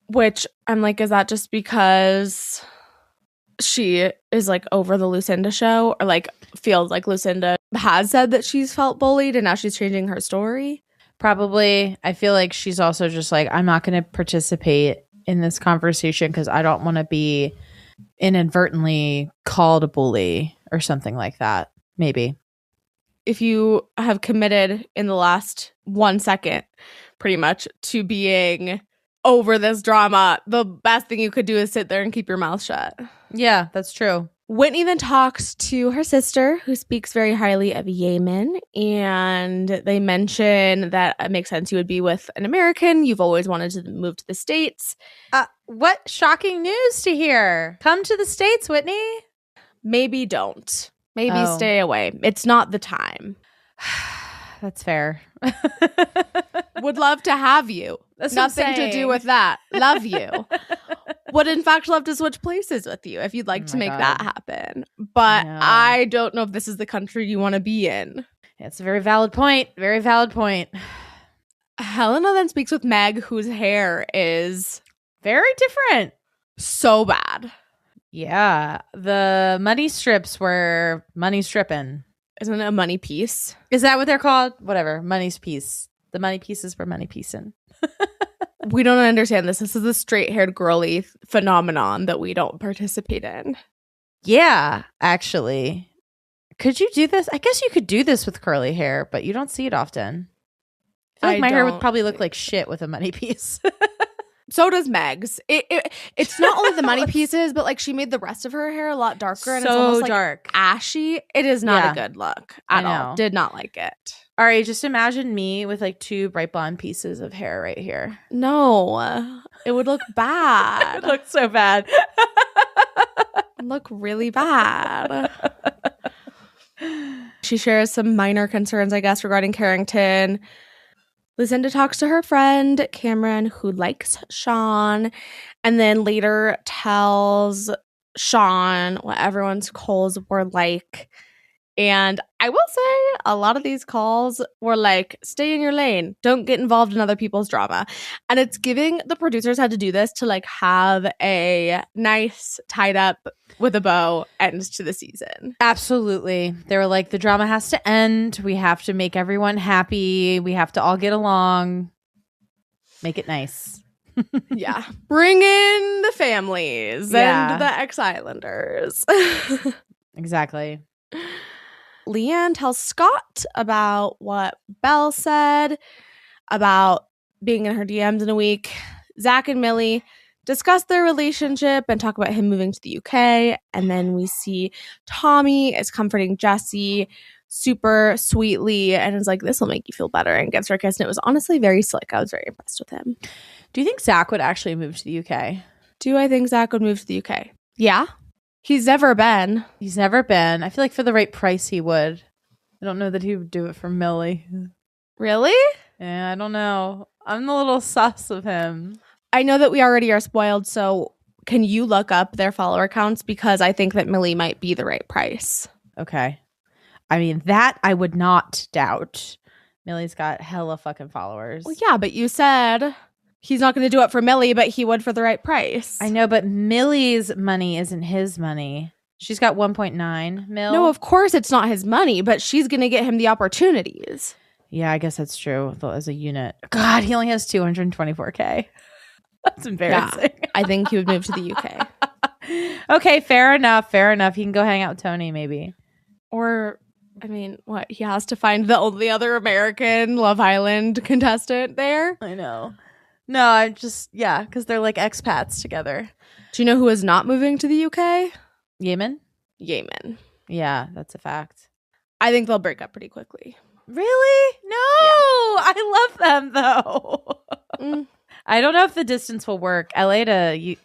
Which I'm like, is that just because she is like over the Lucinda show, or like feels like Lucinda has said that she's felt bullied and now she's changing her story? Probably. I feel like she's also just like, I'm not going to participate in this conversation because I don't want to be inadvertently called a bully or something like that. Maybe. If you have committed in the last 1 second, pretty much, to being over this drama, the best thing you could do is sit there and keep your mouth shut. Yeah, that's true. Whitney then talks to her sister, who speaks very highly of Yamen, and they mention that it makes sense you would be with an American. You've always wanted to move to the States. What shocking news to hear. Come to the States, Whitney. Maybe don't. Maybe stay away. It's not the time. That's fair. Would love to have you. That's nothing to do with that. Love you. Would in fact love to switch places with you if you'd like to make that happen. But I don't know if this is the country you want to be in. It's a very valid point. Very valid point. Helena then speaks with Meg, whose hair is very different. So bad. Yeah. The money strips were money stripping. Isn't it a money piece? Is that what they're called? Whatever. Money's piece. The money pieces were money piecing. We don't understand this. This is a straight-haired girly phenomenon that we don't participate in. Yeah, actually. Could you do this? I guess you could do this with curly hair, but you don't see it often. I feel like my hair would probably look like shit with a money piece. So does Meg's. It's not only the money pieces, but like she made the rest of her hair a lot darker, and it's almost like dark, ashy. It is not a good look at all. Did not like it. All right, just imagine me with like 2 bright blonde pieces of hair right here. No, it would look bad. It would look so bad. Look really bad. She shares some minor concerns, I guess, regarding Carrington. Lucinda talks to her friend Cameron, who likes Sean, and then later tells Sean what everyone's calls were like. And I will say a lot of these calls were like, stay in your lane. Don't get involved in other people's drama. And it's giving the producers had to do this to like have a nice tied up with a bow end to the season. Absolutely. They were like, the drama has to end. We have to make everyone happy. We have to all get along. Make it nice. Yeah. Bring in the families and the ex-Islanders. Exactly. Leanne tells Scott about what Belle said about being in her DMs in a week. Zach and Millie discuss their relationship and talk about him moving to the UK. And then we see Tommy is comforting Jessie super sweetly and is like, this will make you feel better, and gives her a kiss. And it was honestly very slick. I was very impressed with him. Do you think Zach would actually move to the UK? Do I think Zach would move to the UK? Yeah. He's never been. He's never been. I feel like for the right price, he would. I don't know that he would do it for Millie. Really? Yeah, I don't know. I'm a little sus of him. I know that we already are spoiled, so can you look up their follower counts? Because I think that Millie might be the right price. Okay. I mean, that I would not doubt. Millie's got hella fucking followers. Well, yeah, but you said he's not going to do it for Millie, but he would for the right price. I know, but Millie's money isn't his money. She's got 1.9 mil. No, of course it's not his money, but she's going to get him the opportunities. Yeah, I guess that's true. Though as a unit. God, he only has 224K. That's embarrassing. Yeah, I think he would move to the UK. Okay, fair enough. Fair enough. He can go hang out with Tony, maybe. Or, I mean, what? He has to find the only other American Love Island contestant there. I know. No, I just, yeah, because they're like expats together. Do you know who is not moving to the UK? Yamen? Yamen. Yeah, that's a fact. I think they'll break up pretty quickly. Really? No, I love them though. I don't know if the distance will work. LA to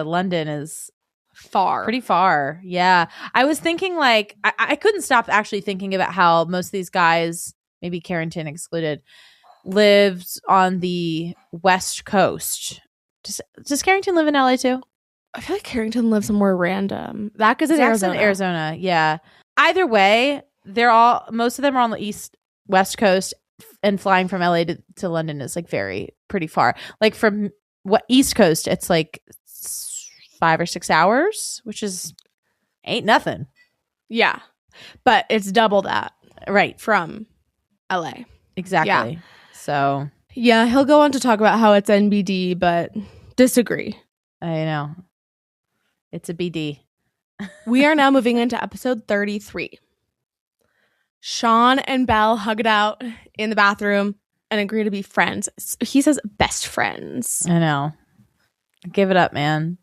London is Far. pretty far. Yeah. I was thinking like, I couldn't stop actually thinking about how most of these guys, maybe Carrington excluded, lived on the West Coast. Does Carrington live in LA too? I feel like Carrington lives somewhere random. That is in Arizona. Arizona. Yeah. Either way, most of them are on the West Coast, and flying from LA to London is like pretty far. Like from East Coast, it's like 5 or 6 hours, which ain't nothing. Yeah. But it's double that. Right. From LA. Exactly. Yeah. So. Yeah, he'll go on to talk about how it's NBD, but disagree. I know. It's a BD. We are now moving into episode 33. Sean and Belle hug it out in the bathroom and agree to be friends. He says best friends. I know. Give it up, man.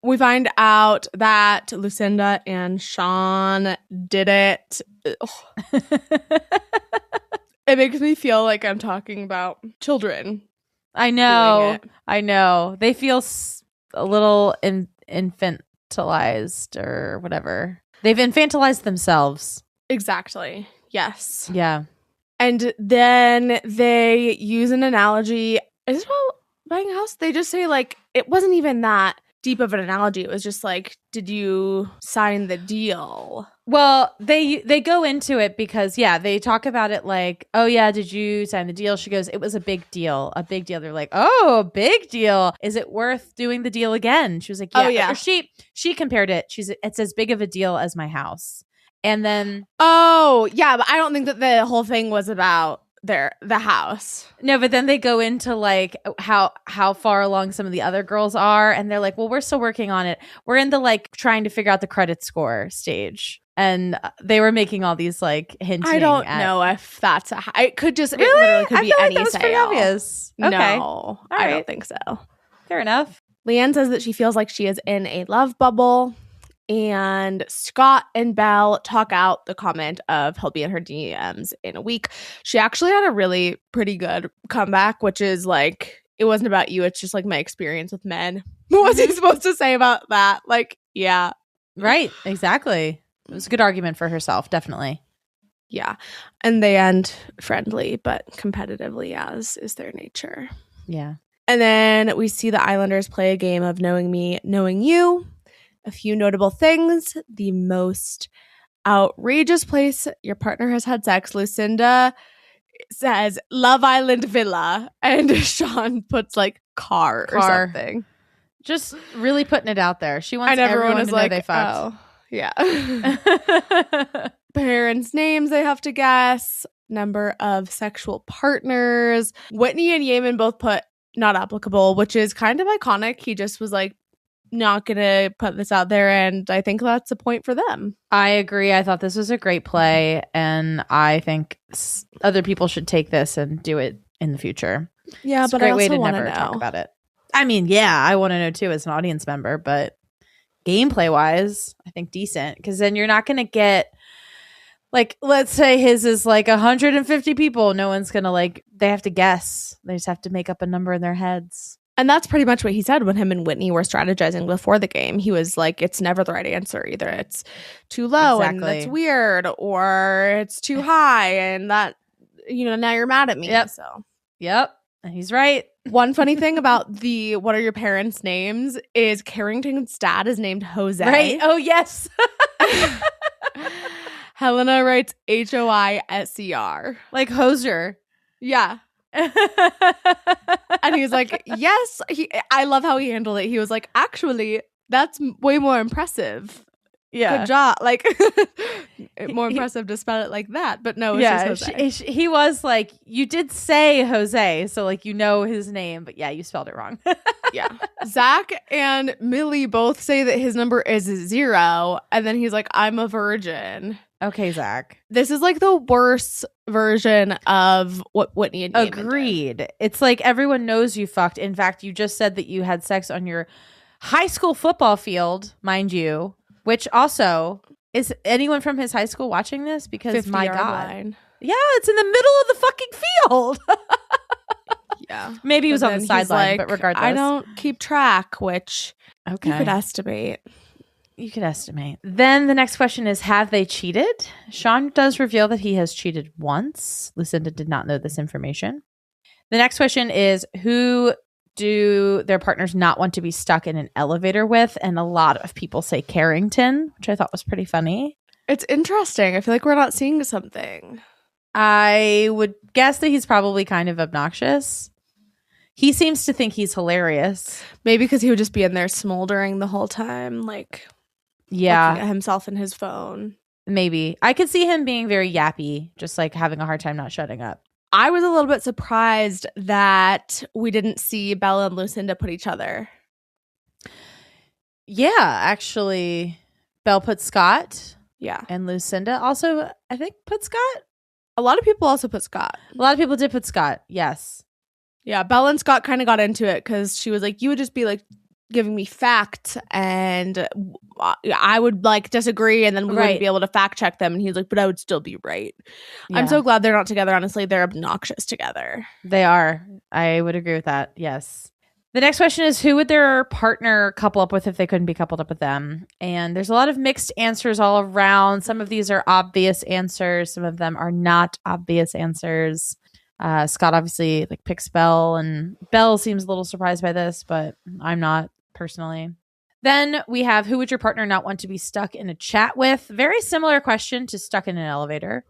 We find out that Lucinda and Sean did it. It makes me feel like I'm talking about children. I know. I know. They feel a little infantilized or whatever. They've infantilized themselves. Exactly. Yes. Yeah. And then they use an analogy. Is it about buying a house? They just say like, it wasn't even that deep of an analogy. It was just like, did you sign the deal? Well, they go into it because, yeah, they talk about it like, oh, yeah, did you sign the deal? She goes, it was a big deal. A big deal. They're like, oh, a big deal. Is it worth doing the deal again? She was like, yeah. Oh, yeah. Or she compared it. It's as big of a deal as my house. And then. Oh, yeah. But I don't think that the whole thing was about the house. No, but then they go into like how far along some of the other girls are. And they're like, well, we're still working on it. We're in the like trying to figure out the credit score stage. And they were making all these like hinting. I don't know if that's it could just, really? It literally could I be feel like any that was sale. pretty obvious. Okay. No, I right. don't think so. Fair enough. Leanne says that she feels like she is in a love bubble. And Scott and Belle talk out the comment of he'll be in her DMs in a week. She actually had a really pretty good comeback, which is like, it wasn't about you. It's just like my experience with men. What was he supposed to say about that? Like, yeah. Right. Exactly. It was a good argument for herself. Definitely. Yeah. And they end friendly, but competitively, as is their nature. Yeah. And then we see the Islanders play a game of knowing me, knowing you. A few notable things. The most outrageous place your partner has had sex. Lucinda says Love Island Villa. And Sean puts like car or something. Just really putting it out there. She wants and everyone is to like, know they fucked. Oh, yeah. Parents' names they have to guess. Number of sexual partners. Whitney and Yamen both put not applicable, which is kind of iconic. He just was like, not gonna put this out there, and I think that's a point for them. I agree. I thought this was a great play, and I think other people should take this and do it in the future. Yeah, it's but a great I also way to want never to talk about it. I mean, yeah, I want to know too as an audience member, but gameplay wise, I think decent, because then you're not gonna get like, let's say his is like 150 people. No one's gonna like. They have to guess. They just have to make up a number in their heads. And that's pretty much what he said when him and Whitney were strategizing before the game. He was like, it's never the right answer. Either it's too low and that's weird, or it's too high and that, now you're mad at me. Yep. So, yep. And he's right. One funny thing about the what are your parents' names is Carrington's dad is named Jose. Right. Oh, yes. Helena writes Hoyser. Like Hoser. Yeah. And he was like, yes. I love how he handled it. He was like, actually, that's way more impressive. Yeah. Good job. Like, more impressive to spell it like that. But no, it's just Jose. He was like, you did say Jose, so like his name, but yeah, you spelled it wrong. Yeah. Zach and Millie both say that his number is 0, and then he's like, I'm a virgin. Okay, Zach. This is like the worst version of what Whitney and Yamen Agreed. did. It's like everyone knows you fucked. In fact, you just said that you had sex on your high school football field, mind you. Which also, is anyone from his high school watching this? Because my God. Line. Yeah, it's in the middle of the fucking field. Yeah. Maybe he was on the sideline, but regardless. I don't keep track, which you could estimate. You could estimate. Then the next question is, have they cheated? Sean does reveal that he has cheated once. Lucinda did not know this information. The next question is, who do their partners not want to be stuck in an elevator with? And a lot of people say Carrington, which I thought was pretty funny. It's interesting. I feel like we're not seeing something. I would guess that he's probably kind of obnoxious. He seems to think he's hilarious. Maybe because he would just be in there smoldering the whole time, like looking at himself in his phone. Maybe. I could see him being very yappy, just like having a hard time not shutting up. I was a little bit surprised that we didn't see Bella and Lucinda put each other. Yeah, actually, Belle put Scott. Yeah. And Lucinda also, I think, put Scott. A lot of people also put Scott. A lot of people did put Scott, yes. Yeah, Bella and Scott kind of got into it because she was like, you would just be like giving me facts and I would like disagree and then we wouldn't be able to fact check them. And he's like, but I would still be right. Yeah. I'm so glad they're not together. Honestly, they're obnoxious together. They are. I would agree with that. Yes. The next question is, who would their partner couple up with if they couldn't be coupled up with them? And there's a lot of mixed answers all around. Some of these are obvious answers. Some of them are not obvious answers. Scott obviously like picks Belle, and Belle seems a little surprised by this, but I'm not personally. Then we have, who would your partner not want to be stuck in a chat with? Very similar question to stuck in an elevator.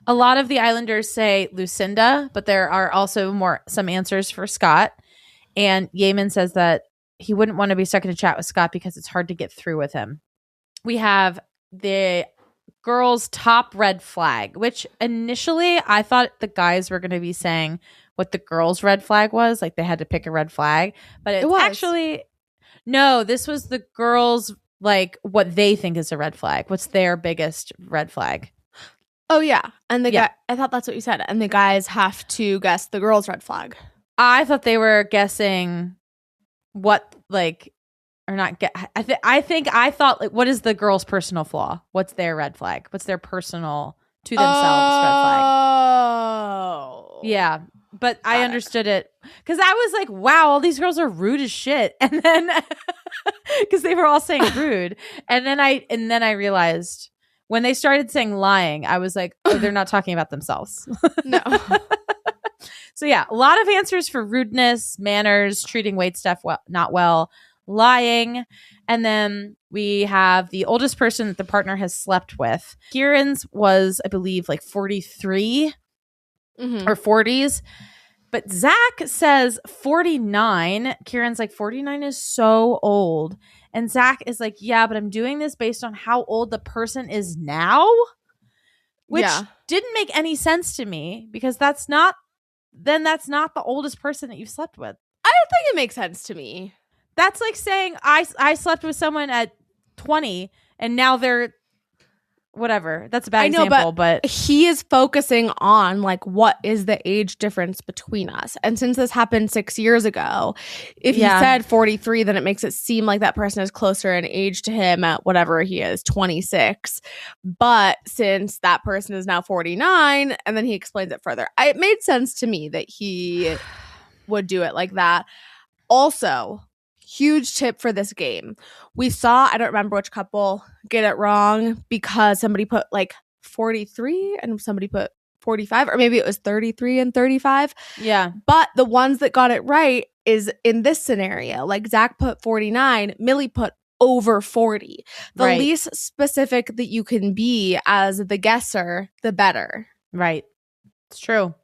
A lot of the Islanders say Lucinda, but there are also some answers for Scott. And Yamen says that he wouldn't want to be stuck in a chat with Scott because it's hard to get through with him. We have the girls' top red flag, which initially I thought the guys were going to be saying what the girls' red flag was. Like they had to pick a red flag. But it's actually, no, this was the girls, like what they think is a red flag. What's their biggest red flag? Oh, yeah. And the guy, I thought that's what you said. And the guys have to guess the girls' red flag. I thought they were guessing what, like, or not get. I thought, like, what is the girl's personal flaw? What's their red flag? What's their personal to themselves red flag? Oh, yeah. But I understood it because I was like, wow, all these girls are rude as shit. And then because they were all saying rude. And then I realized when they started saying lying, I was like, oh, they're not talking about themselves. No. So yeah, a lot of answers for rudeness, manners, treating waitstaff not well, lying. And then we have the oldest person that the partner has slept with. Kieran's was, I believe, like 43 or 40s. But Zach says 49. Kieran's like, 49 is so old. And Zach is like, yeah, but I'm doing this based on how old the person is now. Which didn't make any sense to me because that's not the oldest person that you've slept with. I don't think it makes sense to me. That's like saying I slept with someone at 20 and now they're whatever. That's a bad example, but he is focusing on like what is the age difference between us. And since this happened 6 years ago, if he said 43, then it makes it seem like that person is closer in age to him at whatever he is, 26. But since that person is now 49, and then he explains it further, it made sense to me that he would do it like that. Also, huge tip for this game. We saw, I don't remember which couple get it wrong because somebody put like 43 and somebody put 45, or maybe it was 33 and 35. Yeah. But the ones that got it right is in this scenario. Like Zach put 49, Millie put over 40. The Right. least specific that you can be as the guesser, the better. Right. It's true.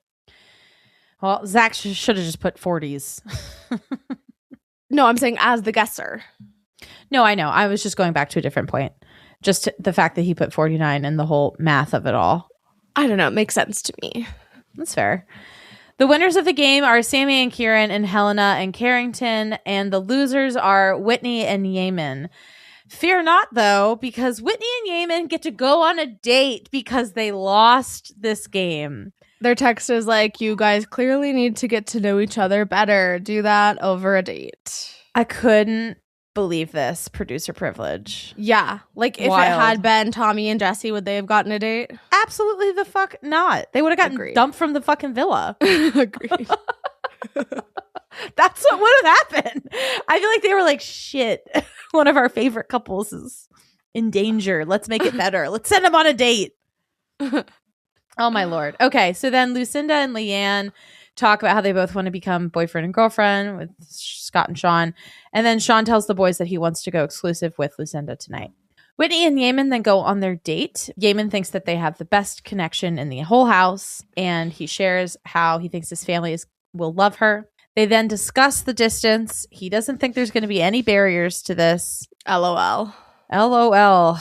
Well, Zach should have just put 40s. No, I'm saying as the guesser. No, I know. I was just going back to a different point. Just the fact that he put 49 and the whole math of it all. I don't know. It makes sense to me. That's fair. The winners of the game are Sammy and Kieran and Helena and Carrington, and the losers are Whitney and Yamen. Fear not, though, because Whitney and Yamen get to go on a date because they lost this game. Their text is like, you guys clearly need to get to know each other better. Do that over a date. I couldn't believe this. Producer privilege. Yeah. Like if Wild. it had been Tommy and Jesse, would they have gotten a date? Absolutely the fuck not. They would have gotten Agreed. dumped from the fucking villa. Agreed. That's what would have happened. I feel like they were like, shit, one of our favorite couples is in danger. Let's make it better. Let's send them on a date. Oh, my Lord. Okay, so then Lucinda and Leanne talk about how they both want to become boyfriend and girlfriend with Scott and Sean. And then Sean tells the boys that he wants to go exclusive with Lucinda tonight. Whitney and Yamen then go on their date. Yamen thinks that they have the best connection in the whole house, and he shares how he thinks his family will love her. They then discuss the distance. He doesn't think there's going to be any barriers to this. LOL. LOL.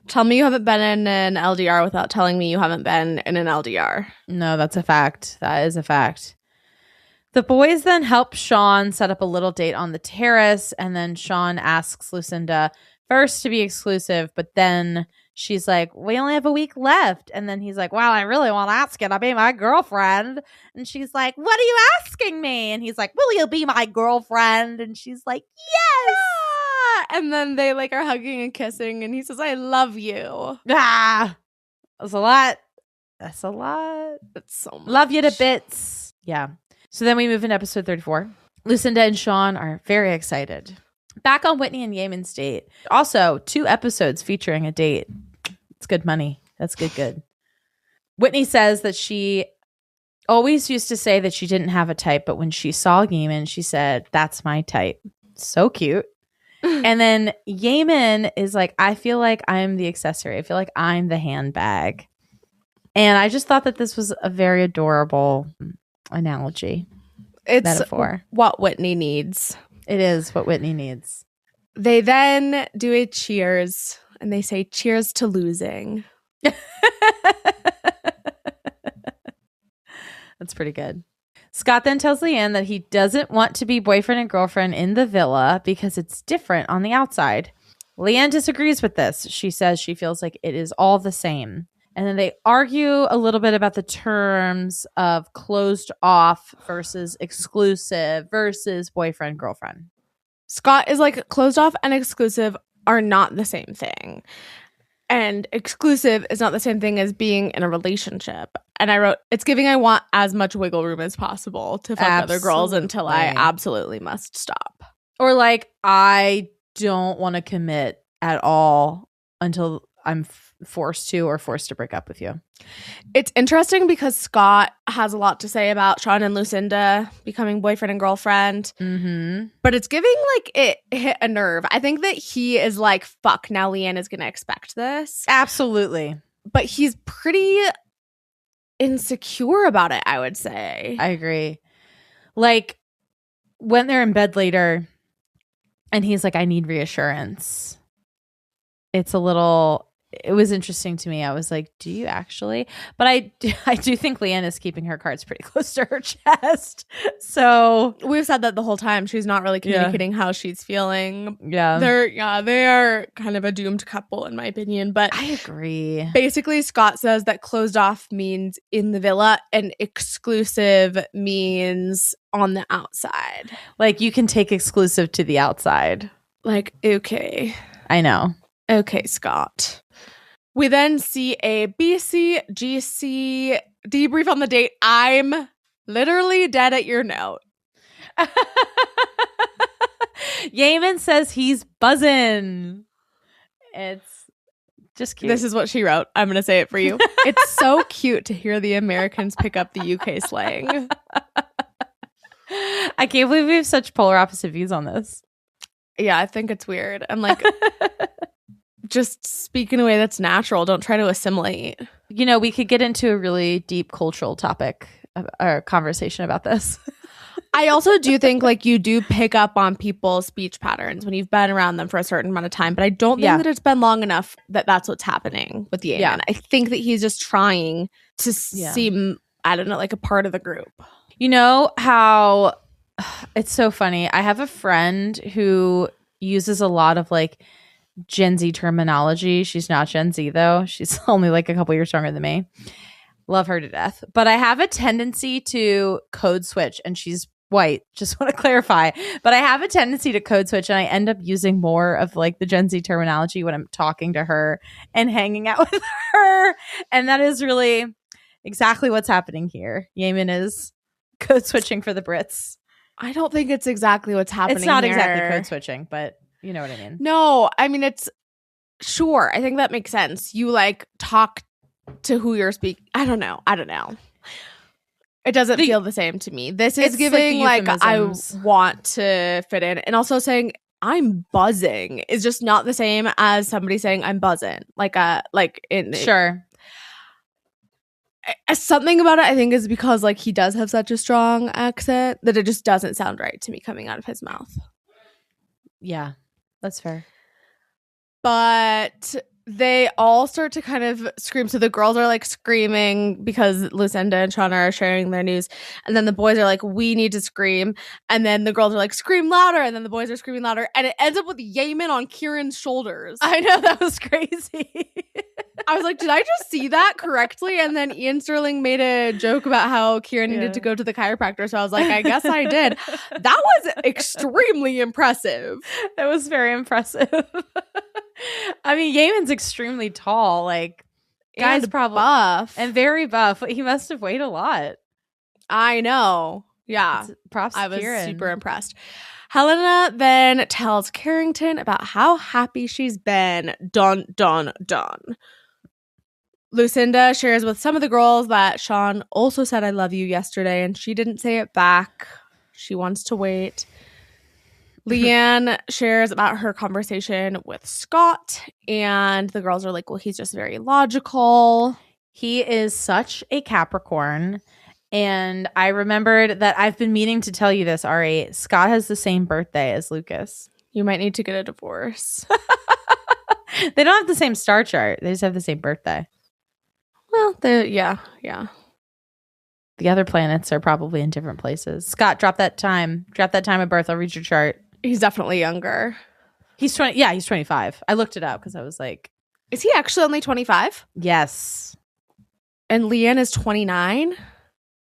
Tell me you haven't been in an LDR without telling me you haven't been in an LDR. No, that's a fact. That is a fact. The boys then help Sean set up a little date on the terrace, and then Sean asks Lucinda first to be exclusive, but then she's like, we only have a week left. And then he's like, well, I really want to ask you to be my girlfriend. And she's like, what are you asking me? And he's like, will you be my girlfriend? And she's like, yes. Yeah. And then they like are hugging and kissing, and he says, I love you. Ah, that's a lot. That's a lot. That's so much. Love you to bits. Yeah. So then we move into episode 34. Lucinda and Sean are very excited. Back on Whitney and Yamen's date. Also, 2 episodes featuring a date. It's good money. That's good. Whitney says that she always used to say that she didn't have a type, but when she saw Yamen, she said, that's my type. So cute. And then Yamen is like, I feel like I'm the accessory. I feel like I'm the handbag. And I just thought that this was a very adorable analogy. It's metaphor. What Whitney needs. It is what Whitney needs. They then do a cheers, and they say, cheers to losing. That's pretty good. Scott then tells Leanne that he doesn't want to be boyfriend and girlfriend in the villa because it's different on the outside. Leanne disagrees with this. She says she feels like it is all the same. And then they argue a little bit about the terms of closed off versus exclusive versus boyfriend, girlfriend. Scott is like, closed off and exclusive are not the same thing. And exclusive is not the same thing as being in a relationship. And I wrote, it's giving I want as much wiggle room as possible to fuck other girls until I absolutely must stop. Or like, I don't want to commit at all until I'm forced to break up with you. It's interesting because Scott has a lot to say about Sean and Lucinda becoming boyfriend and girlfriend. Mm-hmm. But it's giving like it hit a nerve. I think that he is like, fuck, now Leanne is going to expect this. Absolutely. But he's pretty insecure about it, I would say. I agree. Like when they're in bed later and he's like, I need reassurance. It was interesting to me. I was like, do you actually? But I do think Leanne is keeping her cards pretty close to her chest. So we've said that the whole time. She's not really communicating how she's feeling. Yeah. They are kind of a doomed couple in my opinion. But I agree. Basically, Scott says that closed off means in the villa and exclusive means on the outside. Like you can take exclusive to the outside. Like, okay. I know. Okay, Scott. We then see a BCGC debrief on the date. I'm literally dead at your note. Yamen says he's buzzing. It's just cute. This is what she wrote. I'm going to say it for you. It's so cute to hear the Americans pick up the UK slang. I can't believe we have such polar opposite views on this. Yeah, I think it's weird. I'm like, just speak in a way that's natural. Don't try to assimilate. You know, we could get into a really deep cultural topic or conversation about this. I also do think like you do pick up on people's speech patterns when you've been around them for a certain amount of time, but I don't think that it's been long enough that that's what's happening with Yamen. Yeah. I think that he's just trying to seem, I don't know, like a part of the group. You know how it's so funny. I have a friend who uses a lot of like Gen Z terminology. She's not Gen Z though. She's only like a couple years younger than me. Love her to death. But I have a tendency to code switch, and she's white. Just want to clarify. But I have a tendency to code switch, and I end up using more of like the Gen Z terminology when I'm talking to her and hanging out with her. And that is really exactly what's happening here. Yamen is code switching for the Brits. I don't think it's exactly what's happening. It's not here. exactly code switching, but you know what I mean. No, I mean, it's sure. I think that makes sense. You like talk to who you're speaking. I don't know. It doesn't feel the same to me. This is giving like I want to fit in, and also saying I'm buzzing is just not the same as somebody saying I'm buzzing. Sure. Something about it, I think, is because like he does have such a strong accent that it just doesn't sound right to me coming out of his mouth. Yeah, that's fair. But they all start to kind of scream. So the girls are like screaming because Lucinda and Shauna are sharing their news. And then the boys are like, we need to scream. And then the girls are like, scream louder. And then the boys are screaming louder. And it ends up with Yamen on Kieran's shoulders. I know, that was crazy. I was like, did I just see that correctly? And then Ian Sterling made a joke about how Kieran needed to go to the chiropractor. So I was like, I guess I did. That was extremely impressive. That was very impressive. I mean, Yamen's extremely tall. Like, guy's and probably buff. And very buff. He must have weighed a lot. I know. Yeah. Props to Kieran. I was super impressed. Helena then tells Carrington about how happy she's been. Dun, dun, dun. Lucinda shares with some of the girls that Sean also said I love you yesterday, and she didn't say it back. She wants to wait. Leanne shares about her conversation with Scott, and the girls are like, well, he's just very logical. He is such a Capricorn. And I remembered that I've been meaning to tell you this, Ari. Scott has the same birthday as Lucas. You might need to get a divorce. They don't have the same star chart. They just have the same birthday. Well, yeah. The other planets are probably in different places. Scott, drop that time. Drop that time of birth. I'll read your chart. He's definitely younger. He's 20. Yeah, he's 25. I looked it up because I was like, is he actually only 25? Yes. And Leanne is 29?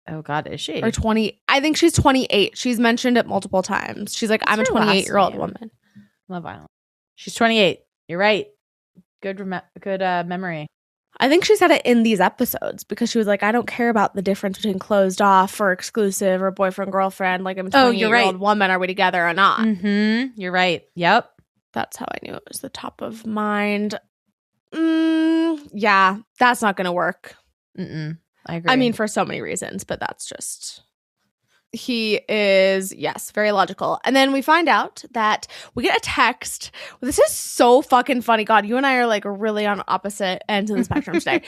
Oh, God, is she? Or 20. I think she's 28. She's mentioned it multiple times. She's like, I'm a 28-year-old woman. Love Island. She's 28. You're right. Good memory. I think she said it in these episodes because she was like, I don't care about the difference between closed off or exclusive or boyfriend, girlfriend. Like, I'm a 28-year-old woman. Are we together or not? Mm-hmm. You're right. Yep. That's how I knew it was the top of mind. Yeah, that's not going to work. I agree. I mean, for so many reasons, but that's just... He is, yes, very logical. And then we find out that we get a text. This is so fucking funny. God, you and I are like really on opposite ends of the spectrum today.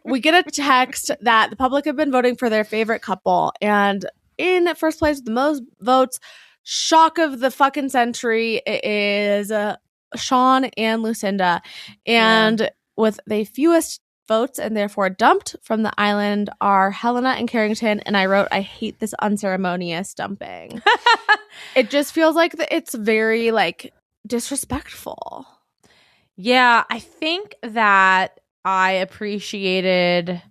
We get a text that the public have been voting for their favorite couple. And in first place with the most votes, shock of the fucking century, it is Sean and Lucinda. And with the fewest votes and therefore dumped from the island are Helena and Carrington. And I wrote, I hate this unceremonious dumping. It just feels like it's very like disrespectful. Yeah, I think that I appreciated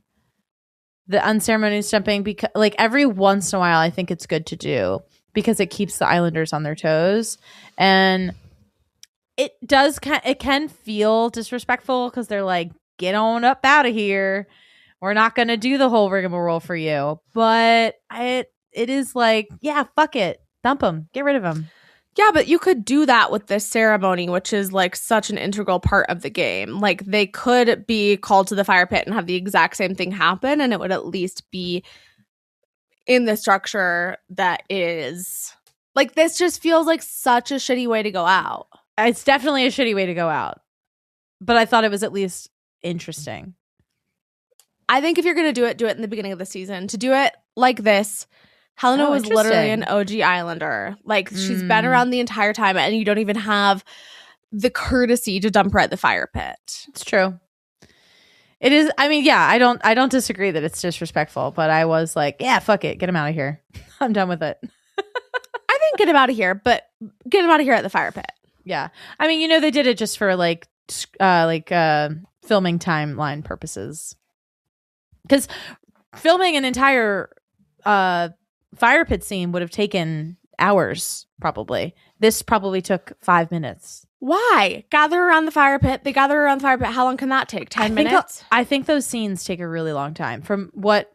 the unceremonious dumping because like every once in a while I think it's good to do because it keeps the islanders on their toes. And it can feel disrespectful because they're like, get on up out of here. We're not going to do the whole rigmarole for you. But it is like, yeah, fuck it. Dump them. Get rid of them. Yeah, but you could do that with this ceremony, which is like such an integral part of the game. Like they could be called to the fire pit and have the exact same thing happen, and it would at least be in the structure that is like, this just feels like such a shitty way to go out. It's definitely a shitty way to go out. But I thought it was at least interesting. I think if you're going to do it in the beginning of the season. To do it like this, Helena was literally an OG Islander. Like, she's been around the entire time, and you don't even have the courtesy to dump her at the fire pit. It's true. It is. I mean, yeah, I don't disagree that it's disrespectful, but I was like, yeah, fuck it. Get him out of here. I'm done with it. I think get him out of here, but get him out of here at the fire pit. Yeah. I mean, they did it just for like filming timeline purposes. Because filming an entire fire pit scene would have taken hours, probably. This probably took 5 minutes. Why? Gather around the fire pit. They gather around the fire pit. How long can that take? 10 minutes? I think those scenes take a really long time. From what,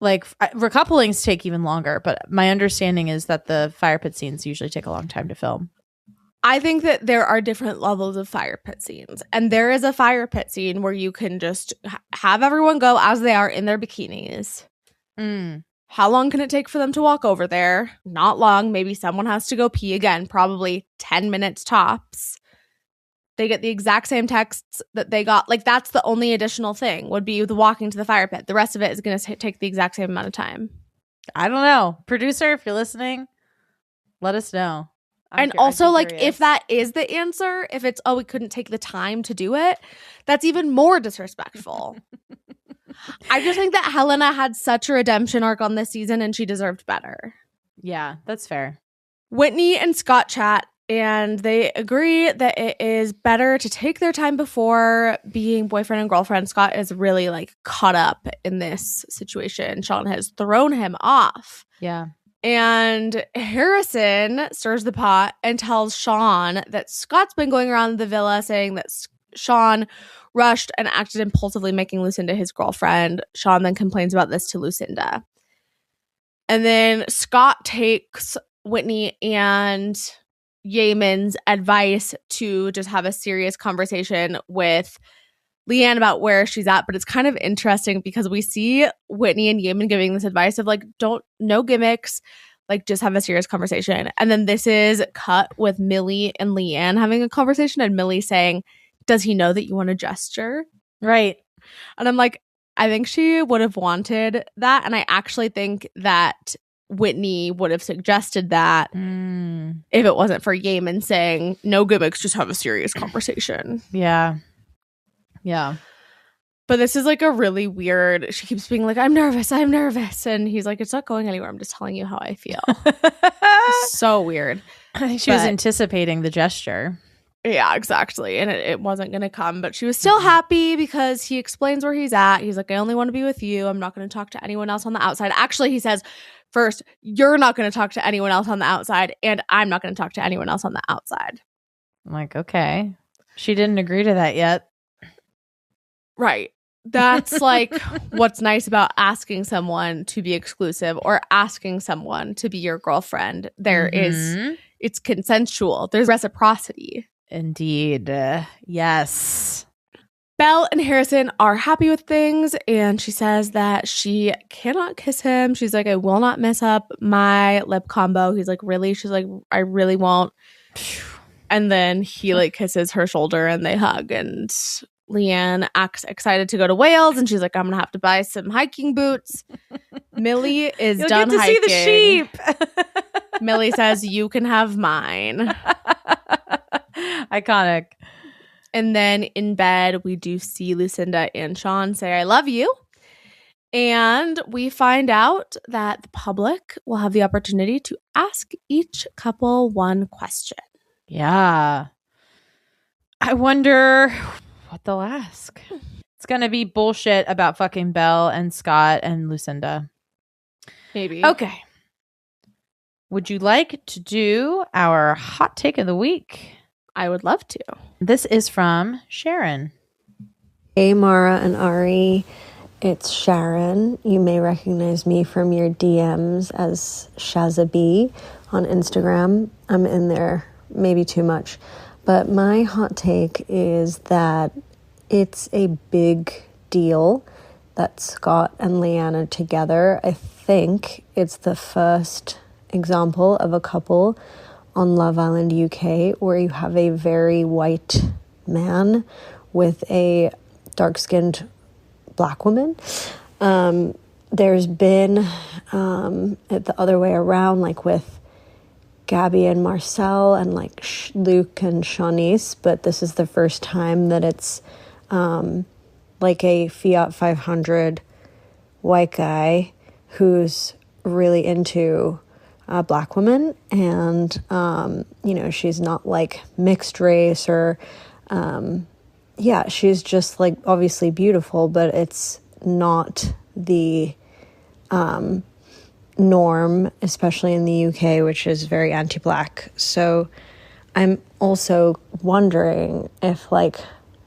like, recouplings take even longer. But my understanding is that the fire pit scenes usually take a long time to film. I think that there are different levels of fire pit scenes. And there is a fire pit scene where you can just have everyone go as they are in their bikinis. How long can it take for them to walk over there? Not long. Maybe someone has to go pee again. Probably 10 minutes tops. They get the exact same texts that they got. Like, that's the only additional thing would be the walking to the fire pit. The rest of it is going to take the exact same amount of time. I don't know. Producer, if you're listening, let us know. Also, like, if that is the answer, if it's, we couldn't take the time to do it, that's even more disrespectful. I just think that Helena had such a redemption arc on this season, and she deserved better. Yeah, that's fair. Whitney and Scott chat, and they agree that it is better to take their time before being boyfriend and girlfriend. Scott is really, like, caught up in this situation. Sean has thrown him off. Yeah. And Harrison stirs the pot and tells Sean that Scott's been going around the villa saying that Sean rushed and acted impulsively, making Lucinda his girlfriend. Sean then complains about this to Lucinda. And then Scott takes Whitney and Yamen's advice to just have a serious conversation with Leanne about where she's at. But it's kind of interesting because we see Whitney and Yamen giving this advice of, like, no gimmicks, like, just have a serious conversation. And then this is cut with Millie and Leanne having a conversation, and Millie saying, does he know that you want a gesture? Right. And I'm like, I think she would have wanted that. And I actually think that Whitney would have suggested that if it wasn't for Yamen saying, no gimmicks, just have a serious conversation. Yeah. Yeah. But this is like a really weird, she keeps being like, I'm nervous. And he's like, it's not going anywhere. I'm just telling you how I feel. So weird. She was anticipating the gesture. Yeah, exactly. And it wasn't going to come. But she was still happy because he explains where he's at. He's like, I only want to be with you. I'm not going to talk to anyone else on the outside. Actually, he says, first, you're not going to talk to anyone else on the outside. And I'm not going to talk to anyone else on the outside. I'm like, okay. She didn't agree to that yet. Right. That's like what's nice about asking someone to be exclusive or asking someone to be your girlfriend. There is, it's consensual. There's reciprocity. Indeed. Yes. Belle and Harrison are happy with things, and she says that she cannot kiss him. She's like, I will not mess up my lip combo. He's like, really? She's like, I really won't. And then he like kisses her shoulder and they hug, and Leanne acts excited to go to Wales, and she's like, I'm gonna have to buy some hiking boots. Millie is You'll done get to hiking. see the sheep. Millie says, you can have mine. Iconic. And then in bed, we do see Lucinda and Sean say, I love you. And we find out that the public will have the opportunity to ask each couple one question. Yeah. I wonder what they'll ask. It's going to be bullshit about fucking Belle and Scott and Lucinda. Maybe. Okay. Would you like to do our hot take of the week? I would love to. This is from Sharon. Hey, Maura and Ari. It's Sharon. You may recognize me from your DMs as Shazabi on Instagram. I'm in there maybe too much. But my hot take is that it's a big deal that Scott and Leanna together. I think it's the first example of a couple on Love Island UK where you have a very white man with a dark-skinned Black woman. There's been it the other way around, like with Gabby and Marcel and like Luke and Shanice, but this is the first time that it's like a Fiat 500 white guy who's really into a Black woman, and you know, she's not like mixed race or yeah, she's just like obviously beautiful, but it's not the norm, especially in the UK, which is very anti-Black. So I'm also wondering if like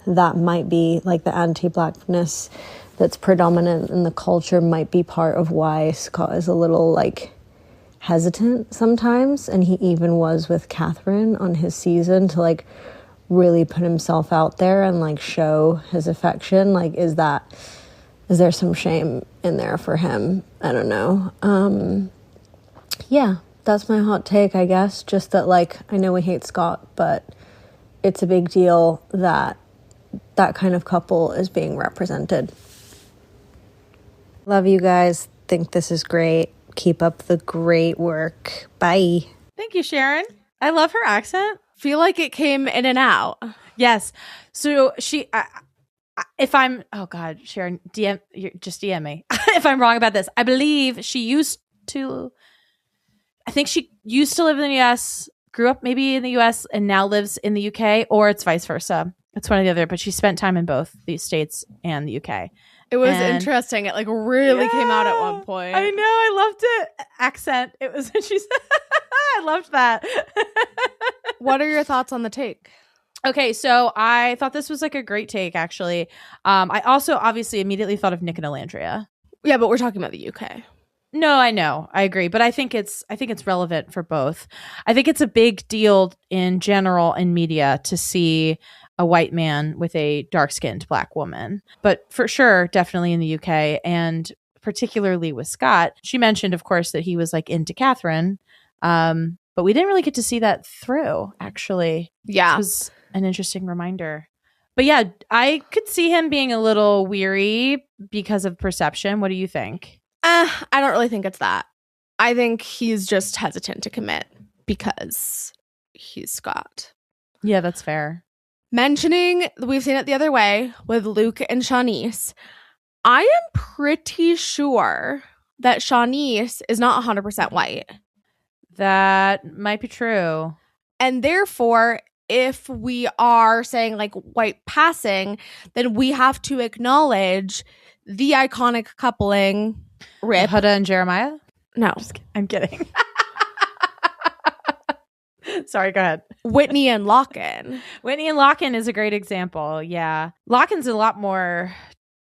that might be like the anti-Blackness that's predominant in the culture might be part of why Scott is a little like hesitant sometimes, and he even was with Catherine on his season to like really put himself out there and like show his affection. Like, is there some shame in there for him? I don't know. Yeah, that's my hot take, I guess. Just that like, I know we hate Scott, but it's a big deal that that kind of couple is being represented. Love you guys. Think this is great. Keep up the great work. Bye. Thank you, Sharon. I love her accent. Feel like it came in and out. Yes. So she, if I'm, oh God, Sharon, just DM me if I'm wrong about this. I believe she used to live in the US, grew up maybe in the US, and now lives in the UK, or it's vice versa. It's one or the other, but she spent time in both the States and the UK. It was interesting. It like really came out at one point. I know. I loved it. Accent. It was, she said, I loved that. What are your thoughts on the take? Okay, so I thought this was like a great take, actually. I also obviously immediately thought of Nick and Alandria. Yeah, but we're talking about the UK. No, I know. I agree. But I think it's relevant for both. I think it's a big deal in general in media to see a white man with a dark-skinned Black woman. But for sure, definitely in the UK, and particularly with Scott. She mentioned, of course, that he was like into Catherine. But we didn't really get to see that through, actually. Yeah. It was an interesting reminder. But yeah, I could see him being a little weary because of perception. What do you think? I don't really think it's that. I think he's just hesitant to commit because he's Scott. Yeah, that's fair. Mentioning, we've seen it the other way with Luke and Shanice. I am pretty sure that Shanice is not 100% white. That might be true. And therefore, if we are saying like white passing, then we have to acknowledge the iconic coupling. Rip. Huda and Jeremiah? No. I'm kidding. Sorry, go ahead. Whitney and Locken. Whitney and Locken is a great example. Yeah. Locken's a lot more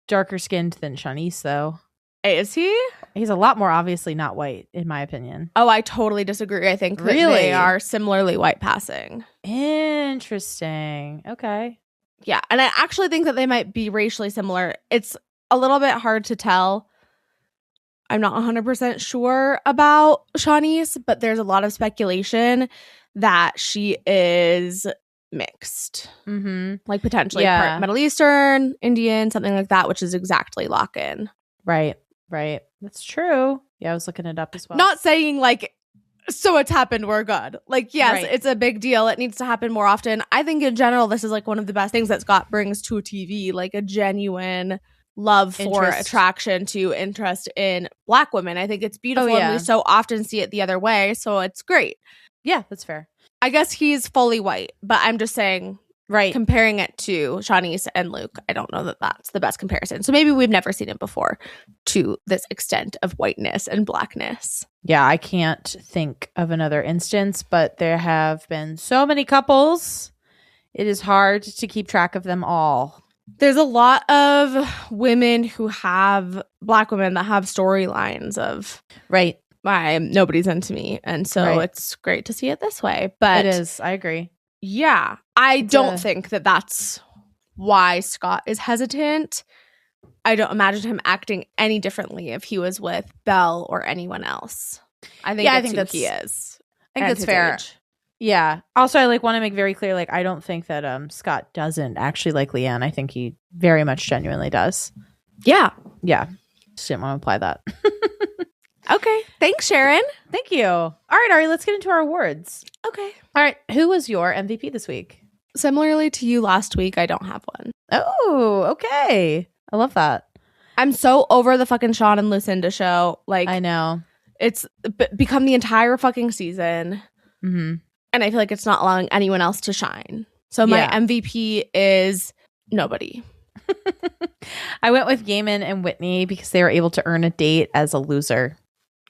darker skinned than Shanice, though. Is he? He's a lot more obviously not white, in my opinion. Oh, I totally disagree. I think that they are similarly white passing. Interesting. Okay. Yeah. And I actually think that they might be racially similar. It's a little bit hard to tell. I'm not 100% sure about Shanice, but there's a lot of speculation that she is mixed. Mm-hmm. Like potentially part Middle Eastern, Indian, something like that, which is exactly Locken. Right. That's true. Yeah, I was looking it up as well. Not saying like, so it's happened, we're good. Like, yes, Right. It's a big deal. It needs to happen more often. I think in general, this is like one of the best things that Scott brings to TV, like a genuine love for attraction to interest in Black women. I think it's beautiful. And we so often see it the other way. So it's great. Yeah, that's fair. I guess he's fully white, but I'm just saying, right, comparing it to Shanice and Luke, I don't know that that's the best comparison. So maybe we've never seen it before to this extent of whiteness and Blackness. Yeah, I can't think of another instance, but there have been so many couples. It is hard to keep track of them all. There's a lot of women who have Black women that have storylines of Right. nobody's into me. And so it's great to see it this way. But It is. I agree. yeah, I don't think that that's why Scott is hesitant. I don't imagine him acting any differently if he was with Belle or anyone else. I think that's who he is. I think that's fair. Age. Yeah. Also, I want to make very clear, I don't think that Scott doesn't actually like Leanne. I think he very much genuinely does. Yeah. Yeah. Just didn't want to apply that. Okay. Thanks, Sharon. Thank you. All right, Ari, let's get into our awards. Okay. All right. Who was your MVP this week? Similarly to you last week, I don't have one. Oh, okay. I love that. I'm so over the fucking Sean and Lucinda show. I know. It's become the entire fucking season. Mm-hmm. And I feel like it's not allowing anyone else to shine. So my MVP is nobody. I went with Yamen and Whitney because they were able to earn a date as a loser.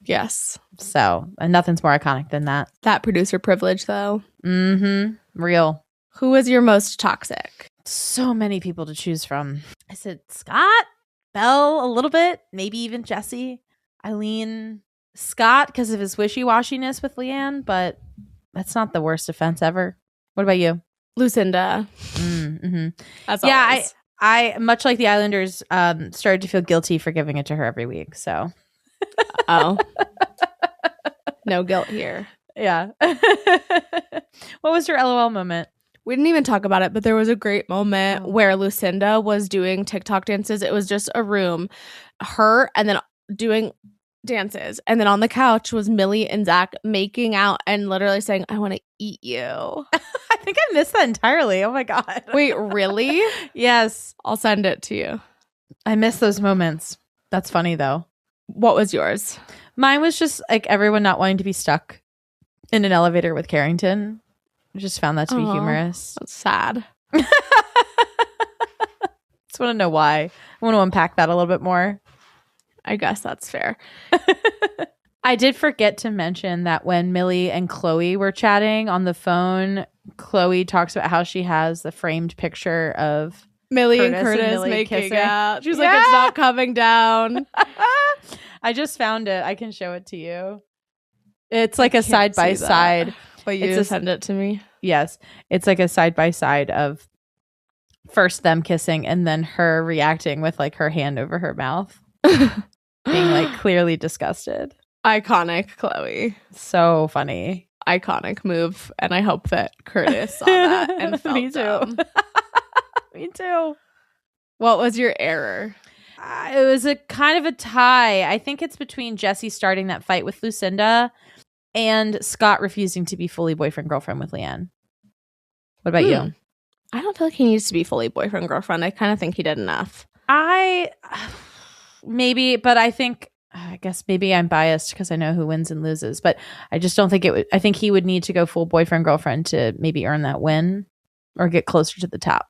Yes. So, and nothing's more iconic than that. That producer privilege, though. Mm-hmm. Real. Who was your most toxic? So many people to choose from. I said Scott, Belle a little bit, maybe even Jesse, Eileen, Scott because of his wishy-washiness with Leanne, but that's not the worst offense ever. What about you? Lucinda. Mm-hmm. As always. I much like the Islanders started to feel guilty for giving it to her every week. So, oh, no guilt here. Yeah. What was your LOL moment? We didn't even talk about it, but there was a great moment where Lucinda was doing TikTok dances. It was just a room, her, and then doing dances. And then on the couch was Millie and Zach making out and literally saying, I want to eat you. I think I missed that entirely. Oh my God. Wait, really? Yes. I'll send it to you. I miss those moments. That's funny though. What was yours? Mine was just everyone not wanting to be stuck in an elevator with Carrington. I just found that to be humorous. That's sad. Just want to know why. I want to unpack that a little bit more. I guess that's fair. I did forget to mention that when Millie and Chloe were chatting on the phone, Chloe talks about how she has the framed picture of Millie and Curtis making kissing. out. She's like, it's not coming down. I just found it. I can show it to you. It's like a side by side. But you just send it to me. Yes. It's like a side by side of first them kissing and then her reacting with her hand over her mouth. Being clearly disgusted. Iconic, Chloe. So funny. Iconic move. And I hope that Curtis saw that and felt Me too. dumb. Me too. What was your error? It was a kind of a tie. I think it's between Jesse starting that fight with Lucinda and Scott refusing to be fully boyfriend-girlfriend with Leanne. What about you? I don't feel like he needs to be fully boyfriend-girlfriend. I kind of think he did enough. Maybe, but I guess maybe I'm biased because I know who wins and loses, but I just don't think it would. I think he would need to go full boyfriend-girlfriend to maybe earn that win or get closer to the top.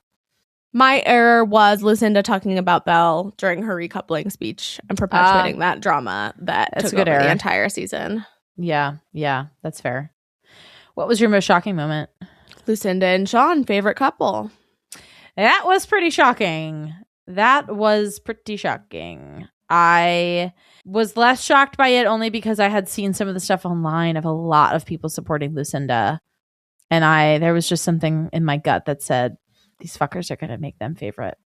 My error was Lucinda talking about Belle during her recoupling speech and perpetuating that drama that took over the entire season. Yeah, that's fair. What was your most shocking moment? Lucinda and Sean, favorite couple. That was pretty shocking. I was less shocked by it only because I had seen some of the stuff online of a lot of people supporting Lucinda. And there was just something in my gut that said, these fuckers are going to make them favorite.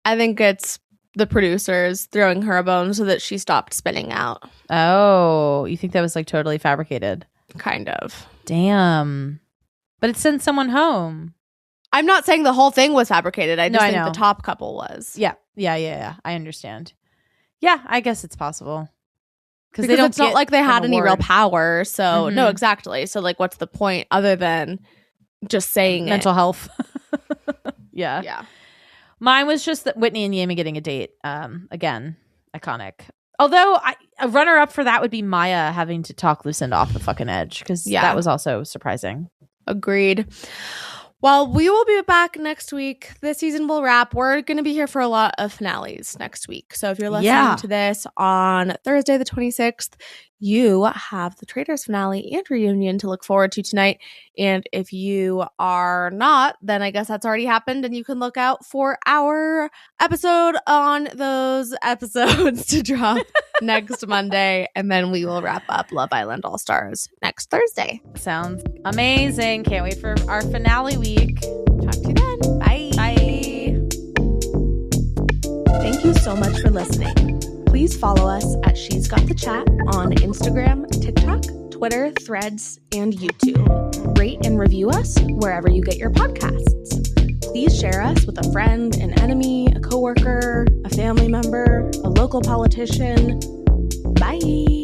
I think it's the producers throwing her a bone so that she stopped spinning out. Oh, you think that was totally fabricated? Kind of. Damn. But it sent someone home. I'm not saying the whole thing was fabricated. I just think know. the top couple was. Yeah. I understand. Yeah, I guess it's possible. Because it's not like they had any real power. So, no, exactly. So, what's the point other than just saying mental health? Yeah. Yeah. Mine was just that Whitney and Yamen getting a date. Again, iconic. Although a runner-up for that would be Maya having to talk Lucinda off the fucking edge because that was also surprising. Agreed. Well, we will be back next week. This season will wrap. We're going to be here for a lot of finales next week. So if you're listening to this on Thursday the 26th, you have the Traitors finale and reunion to look forward to tonight. And if you are not, then I guess that's already happened, and you can look out for our episode on those episodes to drop next Monday. And then we will wrap up Love Island All Stars next Thursday. Sounds amazing. Can't wait for our finale week. Talk to you then. Bye. Bye. Thank you so much for listening. Please follow us at She's Got the Chat on Instagram, TikTok, Twitter, Threads, and YouTube. Rate and review us wherever you get your podcasts. Please share us with a friend, an enemy, a coworker, a family member, a local politician. Bye.